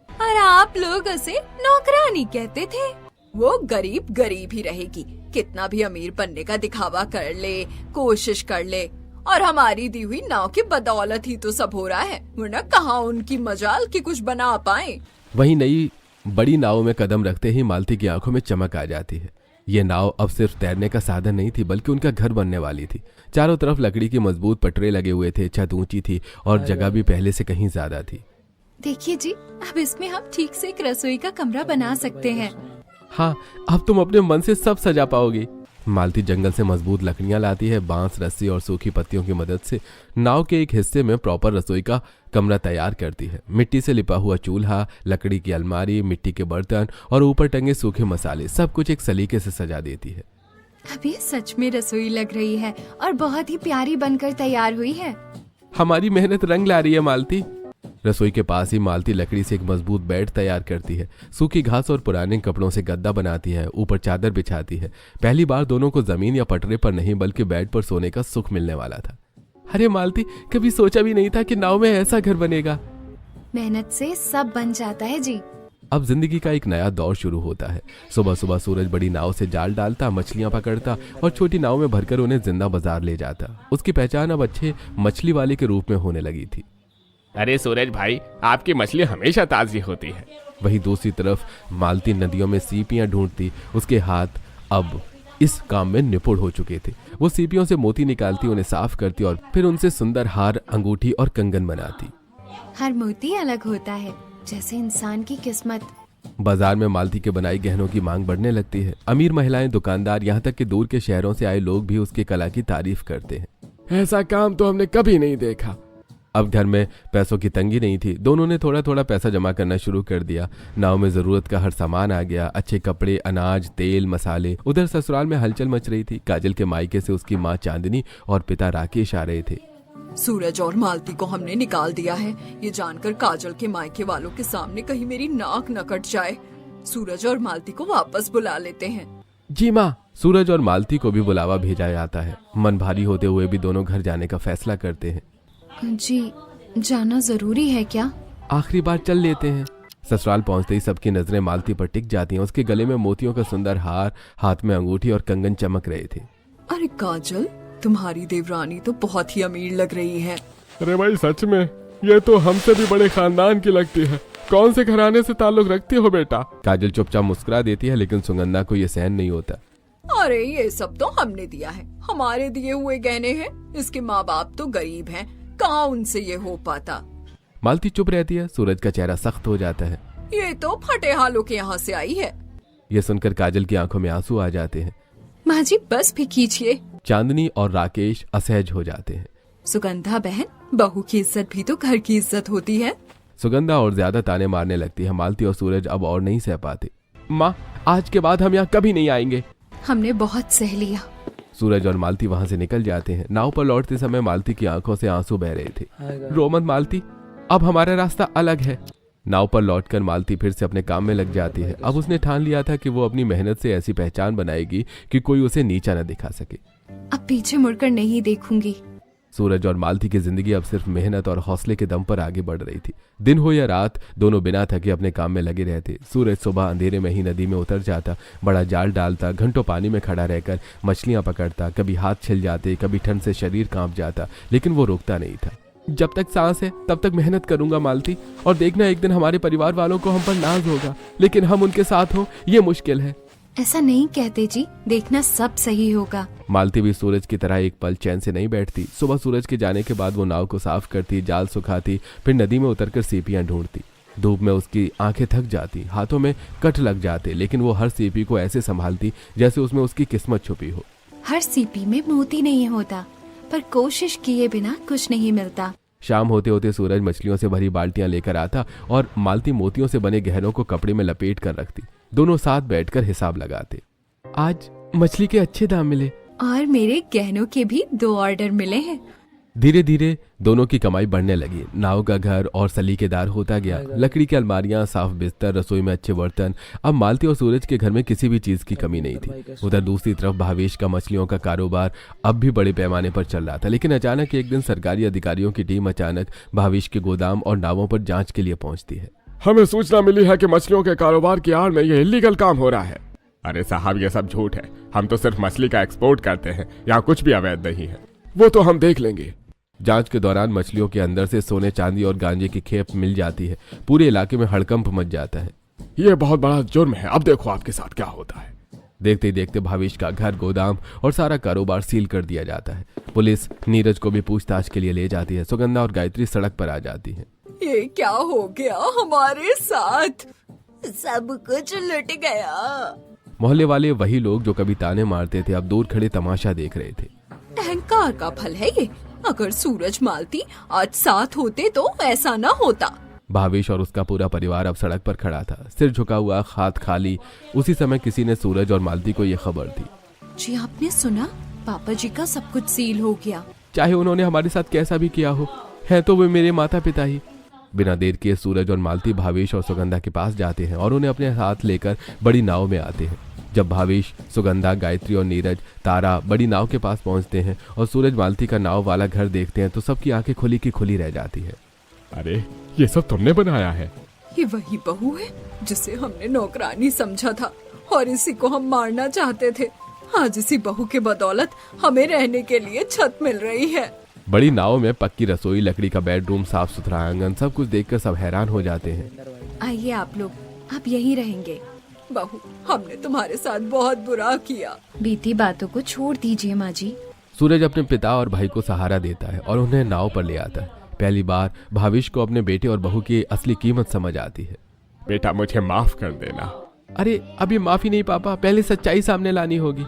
और आप लोग उसे नौकरानी कहते थे। वो गरीब गरीब ही रहेगी, कितना भी अमीर बनने का दिखावा कर ले, कोशिश कर ले, और हमारी दी हुई नाव की बदौलत ही तो सब हो रहा है, वरना कहाँ उनकी मजाल की कुछ बना पाए। वहीं नई बड़ी नाव में कदम रखते ही मालती की आंखों में चमक आ जाती है। ये नाव अब सिर्फ तैरने का साधन नहीं थी, बल्कि उनका घर बनने वाली थी। चारों तरफ लकड़ी की मजबूत पटरे लगे हुए थे, छत ऊंची थी और जगह भी पहले से कहीं ज्यादा थी। देखिए जी, अब इसमें हम ठीक से एक रसोई का कमरा बना सकते हैं। हाँ, अब तुम अपने मन से सब सजा पाओगी। मालती जंगल से मजबूत लकड़ियां लाती है। बांस, रस्सी और सूखी पत्तियों की मदद से नाव के एक हिस्से में प्रॉपर रसोई का कमरा तैयार करती है। मिट्टी से लिपा हुआ चूल्हा, लकड़ी की अलमारी, मिट्टी के बर्तन और ऊपर टंगे सूखे मसाले, सब कुछ एक सलीके से सजा देती है। अब ये सच में रसोई लग रही है और बहुत ही प्यारी बनकर तैयार हुई है। हमारी मेहनत रंग ला रही है मालती। रसोई के पास ही मालती लकड़ी से एक मजबूत बेड तैयार करती है। सूखी घास और पुराने कपड़ों से गद्दा बनाती है, ऊपर चादर बिछाती है। पहली बार दोनों को जमीन या पटरे पर नहीं बल्कि बेड पर सोने का सुख मिलने वाला था। अरे मालती, कभी सोचा भी नहीं था कि नाव में ऐसा घर बनेगा। मेहनत से सब बन जाता है जी। अब जिंदगी का एक नया दौर शुरू होता है। सुबह सुबह सूरज बड़ी नाव से जाल डालता, मछलियां पकड़ता और छोटी नाव में भरकर उन्हें जिंदा बाजार ले जाता। उसकी पहचान अब अच्छे मछली वाले के रूप में होने लगी थी। अरे सूरज भाई, आपकी मछली हमेशा ताजी होती है। वहीं दूसरी तरफ मालती नदियों में सीपियां ढूंढती। उसके हाथ अब इस काम में निपुण हो चुके थे। वो सीपियों से मोती निकालती, उन्हें साफ करती और फिर उनसे सुंदर हार, अंगूठी और कंगन बनाती। हर मोती अलग होता है, जैसे इंसान की किस्मत। बाजार में मालती के बनाई गहनों की मांग बढ़ने लगती है। अमीर महिलाएं, दुकानदार, यहाँ तक कि दूर के शहरों से आए लोग भी उसकी कला की तारीफ करते हैं। ऐसा काम तो हमने कभी नहीं देखा। अब घर में पैसों की तंगी नहीं थी। दोनों ने थोड़ा थोड़ा पैसा जमा करना शुरू कर दिया। नाव में जरूरत का हर सामान आ गया, अच्छे कपड़े, अनाज, तेल, मसाले। उधर ससुराल में हलचल मच रही थी। काजल के मायके से उसकी माँ चांदनी और पिता राकेश आ रहे थे। सूरज और मालती को हमने निकाल दिया है, ये जानकर काजल के मायके वालों के सामने कहीं मेरी नाक न कट जाए। सूरज और मालती को वापस बुला लेते हैं। जी माँ। सूरज और मालती को भी बुलावा भेजा जाता है। मन भारी होते हुए भी दोनों घर जाने का फैसला करते हैं। जी, जाना जरूरी है क्या? आखिरी बार चल लेते हैं। ससुराल पहुंचते ही सबकी नजरें मालती पर टिक जाती हैं। उसके गले में मोतियों का सुंदर हार, हाथ में अंगूठी और कंगन चमक रहे थे। अरे काजल, तुम्हारी देवरानी तो बहुत ही अमीर लग रही है। अरे भाई सच में, ये तो हमसे भी बड़े खानदान की लगती है। कौन से घराने से ताल्लुक रखती हो बेटा? काजल चुपचाप मुस्कुरा देती है, लेकिन सुगंधा को ये सहन नहीं होता। अरे ये सब तो हमने दिया है, हमारे दिए हुए गहने हैं। इसके माँ बाप तो गरीब हैं, कहाँ उनसे ये हो पाता। मालती चुप रहती है। सूरज का चेहरा सख्त हो जाता है। ये तो फटे हालों के यहाँ से आई है। ये सुनकर काजल की आंखों में आंसू आ जाते हैं। माँ जी बस भी कीजिए। चांदनी और राकेश असहज हो जाते हैं। सुगंधा बहन, बहू की इज्जत भी तो घर की इज्जत होती है। सुगंधा और ज्यादा ताने मारने लगती है। मालती और सूरज अब और नहीं सह पाते। माँ, आज के बाद हम यहाँ कभी नहीं आएंगे। हमने बहुत सह लिया। सूरज और मालती वहाँ से निकल जाते हैं। नाव पर लौटते समय मालती की आंखों से आंसू बह रहे थे। रो मत मालती, अब हमारा रास्ता अलग है। नाव पर लौटकर मालती फिर से अपने काम में लग जाती है। अब उसने ठान लिया था कि वो अपनी मेहनत से ऐसी पहचान बनाएगी कि कोई उसे नीचा न दिखा सके। अब पीछे मुड़कर नहीं देखूंगी। सूरज और मालती की जिंदगी अब सिर्फ मेहनत और हौसले के दम पर आगे बढ़ रही थी। दिन हो या रात, दोनों बिना थके अपने काम में लगे रहते। सूरज सुबह अंधेरे में ही नदी में उतर जाता, बड़ा जाल डालता, घंटों पानी में खड़ा रहकर मछलियां पकड़ता। कभी हाथ छिल जाते, कभी ठंड से शरीर कांप जाता, लेकिन वो रुकता नहीं था। जब तक सांस है तब तक मेहनत करूंगा मालती, और देखना एक दिन हमारे परिवार वालों को हम पर नाज होगा, लेकिन हम उनके साथ हो ये मुश्किल है। ऐसा नहीं कहते जी, देखना सब सही होगा। मालती भी सूरज की तरह एक पल चैन से नहीं बैठती। सुबह सूरज के जाने के बाद वो नाव को साफ करती, जाल सुखाती, फिर नदी में उतरकर सीपियां ढूंढती। धूप में उसकी आंखें थक जाती, हाथों में कट लग जाते, लेकिन वो हर सीपी को ऐसे संभालती जैसे उसमें उसकी किस्मत छुपी हो। हर सीपी में मोती नहीं होता, पर कोशिश किए बिना कुछ नहीं मिलता। शाम होते होते सूरज मछलियों से भरी बाल्टियां लेकर आता और मालती मोतियों से बने गहनों को कपड़े में लपेट कर रखती। दोनों साथ बैठकर हिसाब लगाते। आज मछली के अच्छे दाम मिले और मेरे गहनों के भी 2 ऑर्डर मिले हैं। धीरे धीरे दोनों की कमाई बढ़ने लगी। नाव का घर और सलीकेदार होता गया। लकड़ी की अलमारियां, साफ बिस्तर, रसोई में अच्छे बर्तन। अब मालती और सूरज के घर में किसी भी चीज की कमी नहीं थी। उधर दूसरी तरफ भावेश का मछलियों का कारोबार अब भी बड़े पैमाने पर चल रहा था। लेकिन अचानक एक दिन सरकारी अधिकारियों की टीम अचानक भावेश के गोदाम और नावों पर जांच के लिए पहुंचती है। हमें सूचना मिली है कि मछलियों के कारोबार की आड़ में ये इलीगल काम हो रहा है। अरे साहब, ये सब झूठ है। हम तो सिर्फ मछली का एक्सपोर्ट करते हैं, यहाँ कुछ भी अवैध नहीं है। वो तो हम देख लेंगे। जांच के दौरान मछलियों के अंदर से सोने, चांदी और गांजे की खेप मिल जाती है। पूरे इलाके में हड़कंप मच जाता है। ये बहुत बड़ा जुर्म है। अब देखो आपके साथ क्या होता है। देखते ही देखते भावेश का घर, गोदाम और सारा कारोबार सील कर दिया जाता है। पुलिस नीरज को भी पूछताछ के लिए ले जाती है। सुगंधा और गायत्री सड़क पर आ जाती है। ये क्या हो गया हमारे साथ? सब कुछ लुट गया। मोहल्ले वाले वही लोग जो कभी ताने मारते थे, अब दूर खड़े तमाशा देख रहे थे। अहंकार का फल है ये। अगर सूरज मालती आज साथ होते तो ऐसा न होता। भावेश और उसका पूरा परिवार अब सड़क पर खड़ा था, सिर झुका हुआ, हाथ खाली। उसी समय किसी ने सूरज और मालती को ये खबर दी। जी आपने सुना, पापा जी का सब कुछ सील हो गया। चाहे उन्होंने हमारे साथ कैसा भी किया हो, है तो वे मेरे माता पिता ही। बिना देर किए सूरज और मालती भावेश और सुगंधा के पास जाते हैं और उन्हें अपने साथ लेकर बड़ी नाव में आते हैं। जब भावेश, सुगंधा, गायत्री और नीरज, तारा बड़ी नाव के पास पहुंचते हैं और सूरज मालती का नाव वाला घर देखते हैं तो सबकी आंखें खुली की खुली रह जाती है। अरे ये सब तुमने बनाया है? ये वही बहू है जिसे हमने नौकरानी समझा था और इसी को हम मारना चाहते थे। आज इसी बहू के बदौलत हमें रहने के लिए छत मिल रही है। बड़ी नाव में पक्की रसोई, लकड़ी का बेडरूम, साफ सुथरा आंगन, सब कुछ देखकर सब हैरान हो जाते हैं। आइए आप लोग, आप यहीं रहेंगे। बहू, हमने तुम्हारे साथ बहुत बुरा किया। बीती बातों को छोड़ दीजिए माँ जी। सूरज अपने पिता और भाई को सहारा देता है और उन्हें नाव पर ले आता है। पहली बार भावेश को अपने बेटे और बहू की असली कीमत समझ आती है। बेटा मुझे माफ कर देना। अरे अभी माफी नहीं पापा, पहले सच्चाई सामने लानी होगी।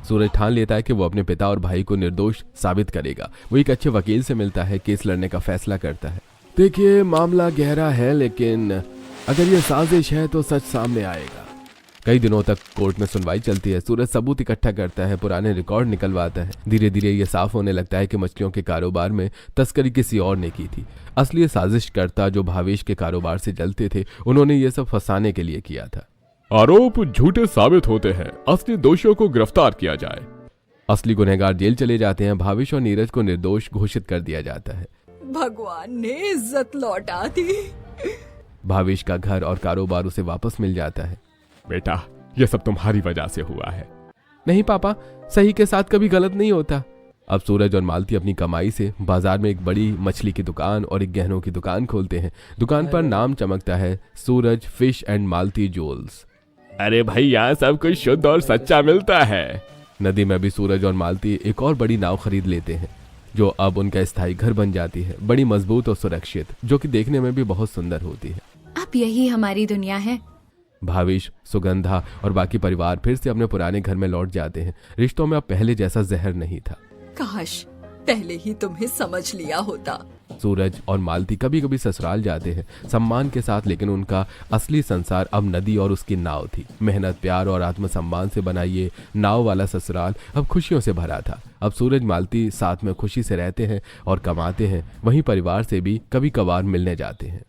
सूरज ठान लेता है कि वो अपने पिता और भाई को निर्दोष साबित करेगा। वो एक अच्छे वकील से मिलता है, केस लड़ने का फैसला करता है। देखिए, मामला गहरा है, लेकिन अगर ये साजिश है तो सच सामने आएगा। कई दिनों तक कोर्ट में सुनवाई चलती है। सूरज सबूत इकट्ठा करता है, पुराने रिकॉर्ड निकलवाता है। धीरे धीरे ये साफ होने लगता है कि मछलियों के कारोबार में तस्करी किसी और ने की थी। असली साजिशकर्ता जो भावेश के कारोबार से जलते थे, उन्होंने ये सब फंसाने के लिए किया था। आरोप झूठे साबित होते हैं, असली दोषियों को गिरफ्तार किया जाए। असली गुनहगार जेल चले जाते हैं। भावेश और नीरज को निर्दोष घोषित कर दिया जाता है। भगवान ने इज्जत लौटा दी। भावेश का घर और कारोबार उसे वापस मिल जाता है। बेटा, ये सब तुम्हारी वजह से हुआ है। नहीं पापा, सही के साथ कभी गलत नहीं होता। अब सूरज और मालती अपनी कमाई से बाजार में एक बड़ी मछली की दुकान और एक गहनों की दुकान खोलते हैं। दुकान पर नाम चमकता है सूरज फिश एंड मालती ज्वेल्स। अरे भाई, यहाँ सब कुछ शुद्ध और सच्चा मिलता है। नदी में भी सूरज और मालती एक और बड़ी नाव खरीद लेते हैं, जो अब उनका स्थायी घर बन जाती है, बड़ी मजबूत और सुरक्षित, जो कि देखने में भी बहुत सुंदर होती है। अब यही हमारी दुनिया है। भाविश, सुगंधा और बाकी परिवार फिर से अपने पुराने घर में लौट जाते हैं। रिश्तों में अब पहले जैसा जहर नहीं था। काश पहले ही तुम्हें समझ लिया होता। सूरज और मालती कभी कभी ससुराल जाते हैं सम्मान के साथ, लेकिन उनका असली संसार अब नदी और उसकी नाव थी। मेहनत, प्यार और आत्मसम्मान से बना ये नाव वाला ससुराल अब खुशियों से भरा था। अब सूरज मालती साथ में खुशी से रहते हैं और कमाते हैं, वहीं परिवार से भी कभी कभार मिलने जाते हैं।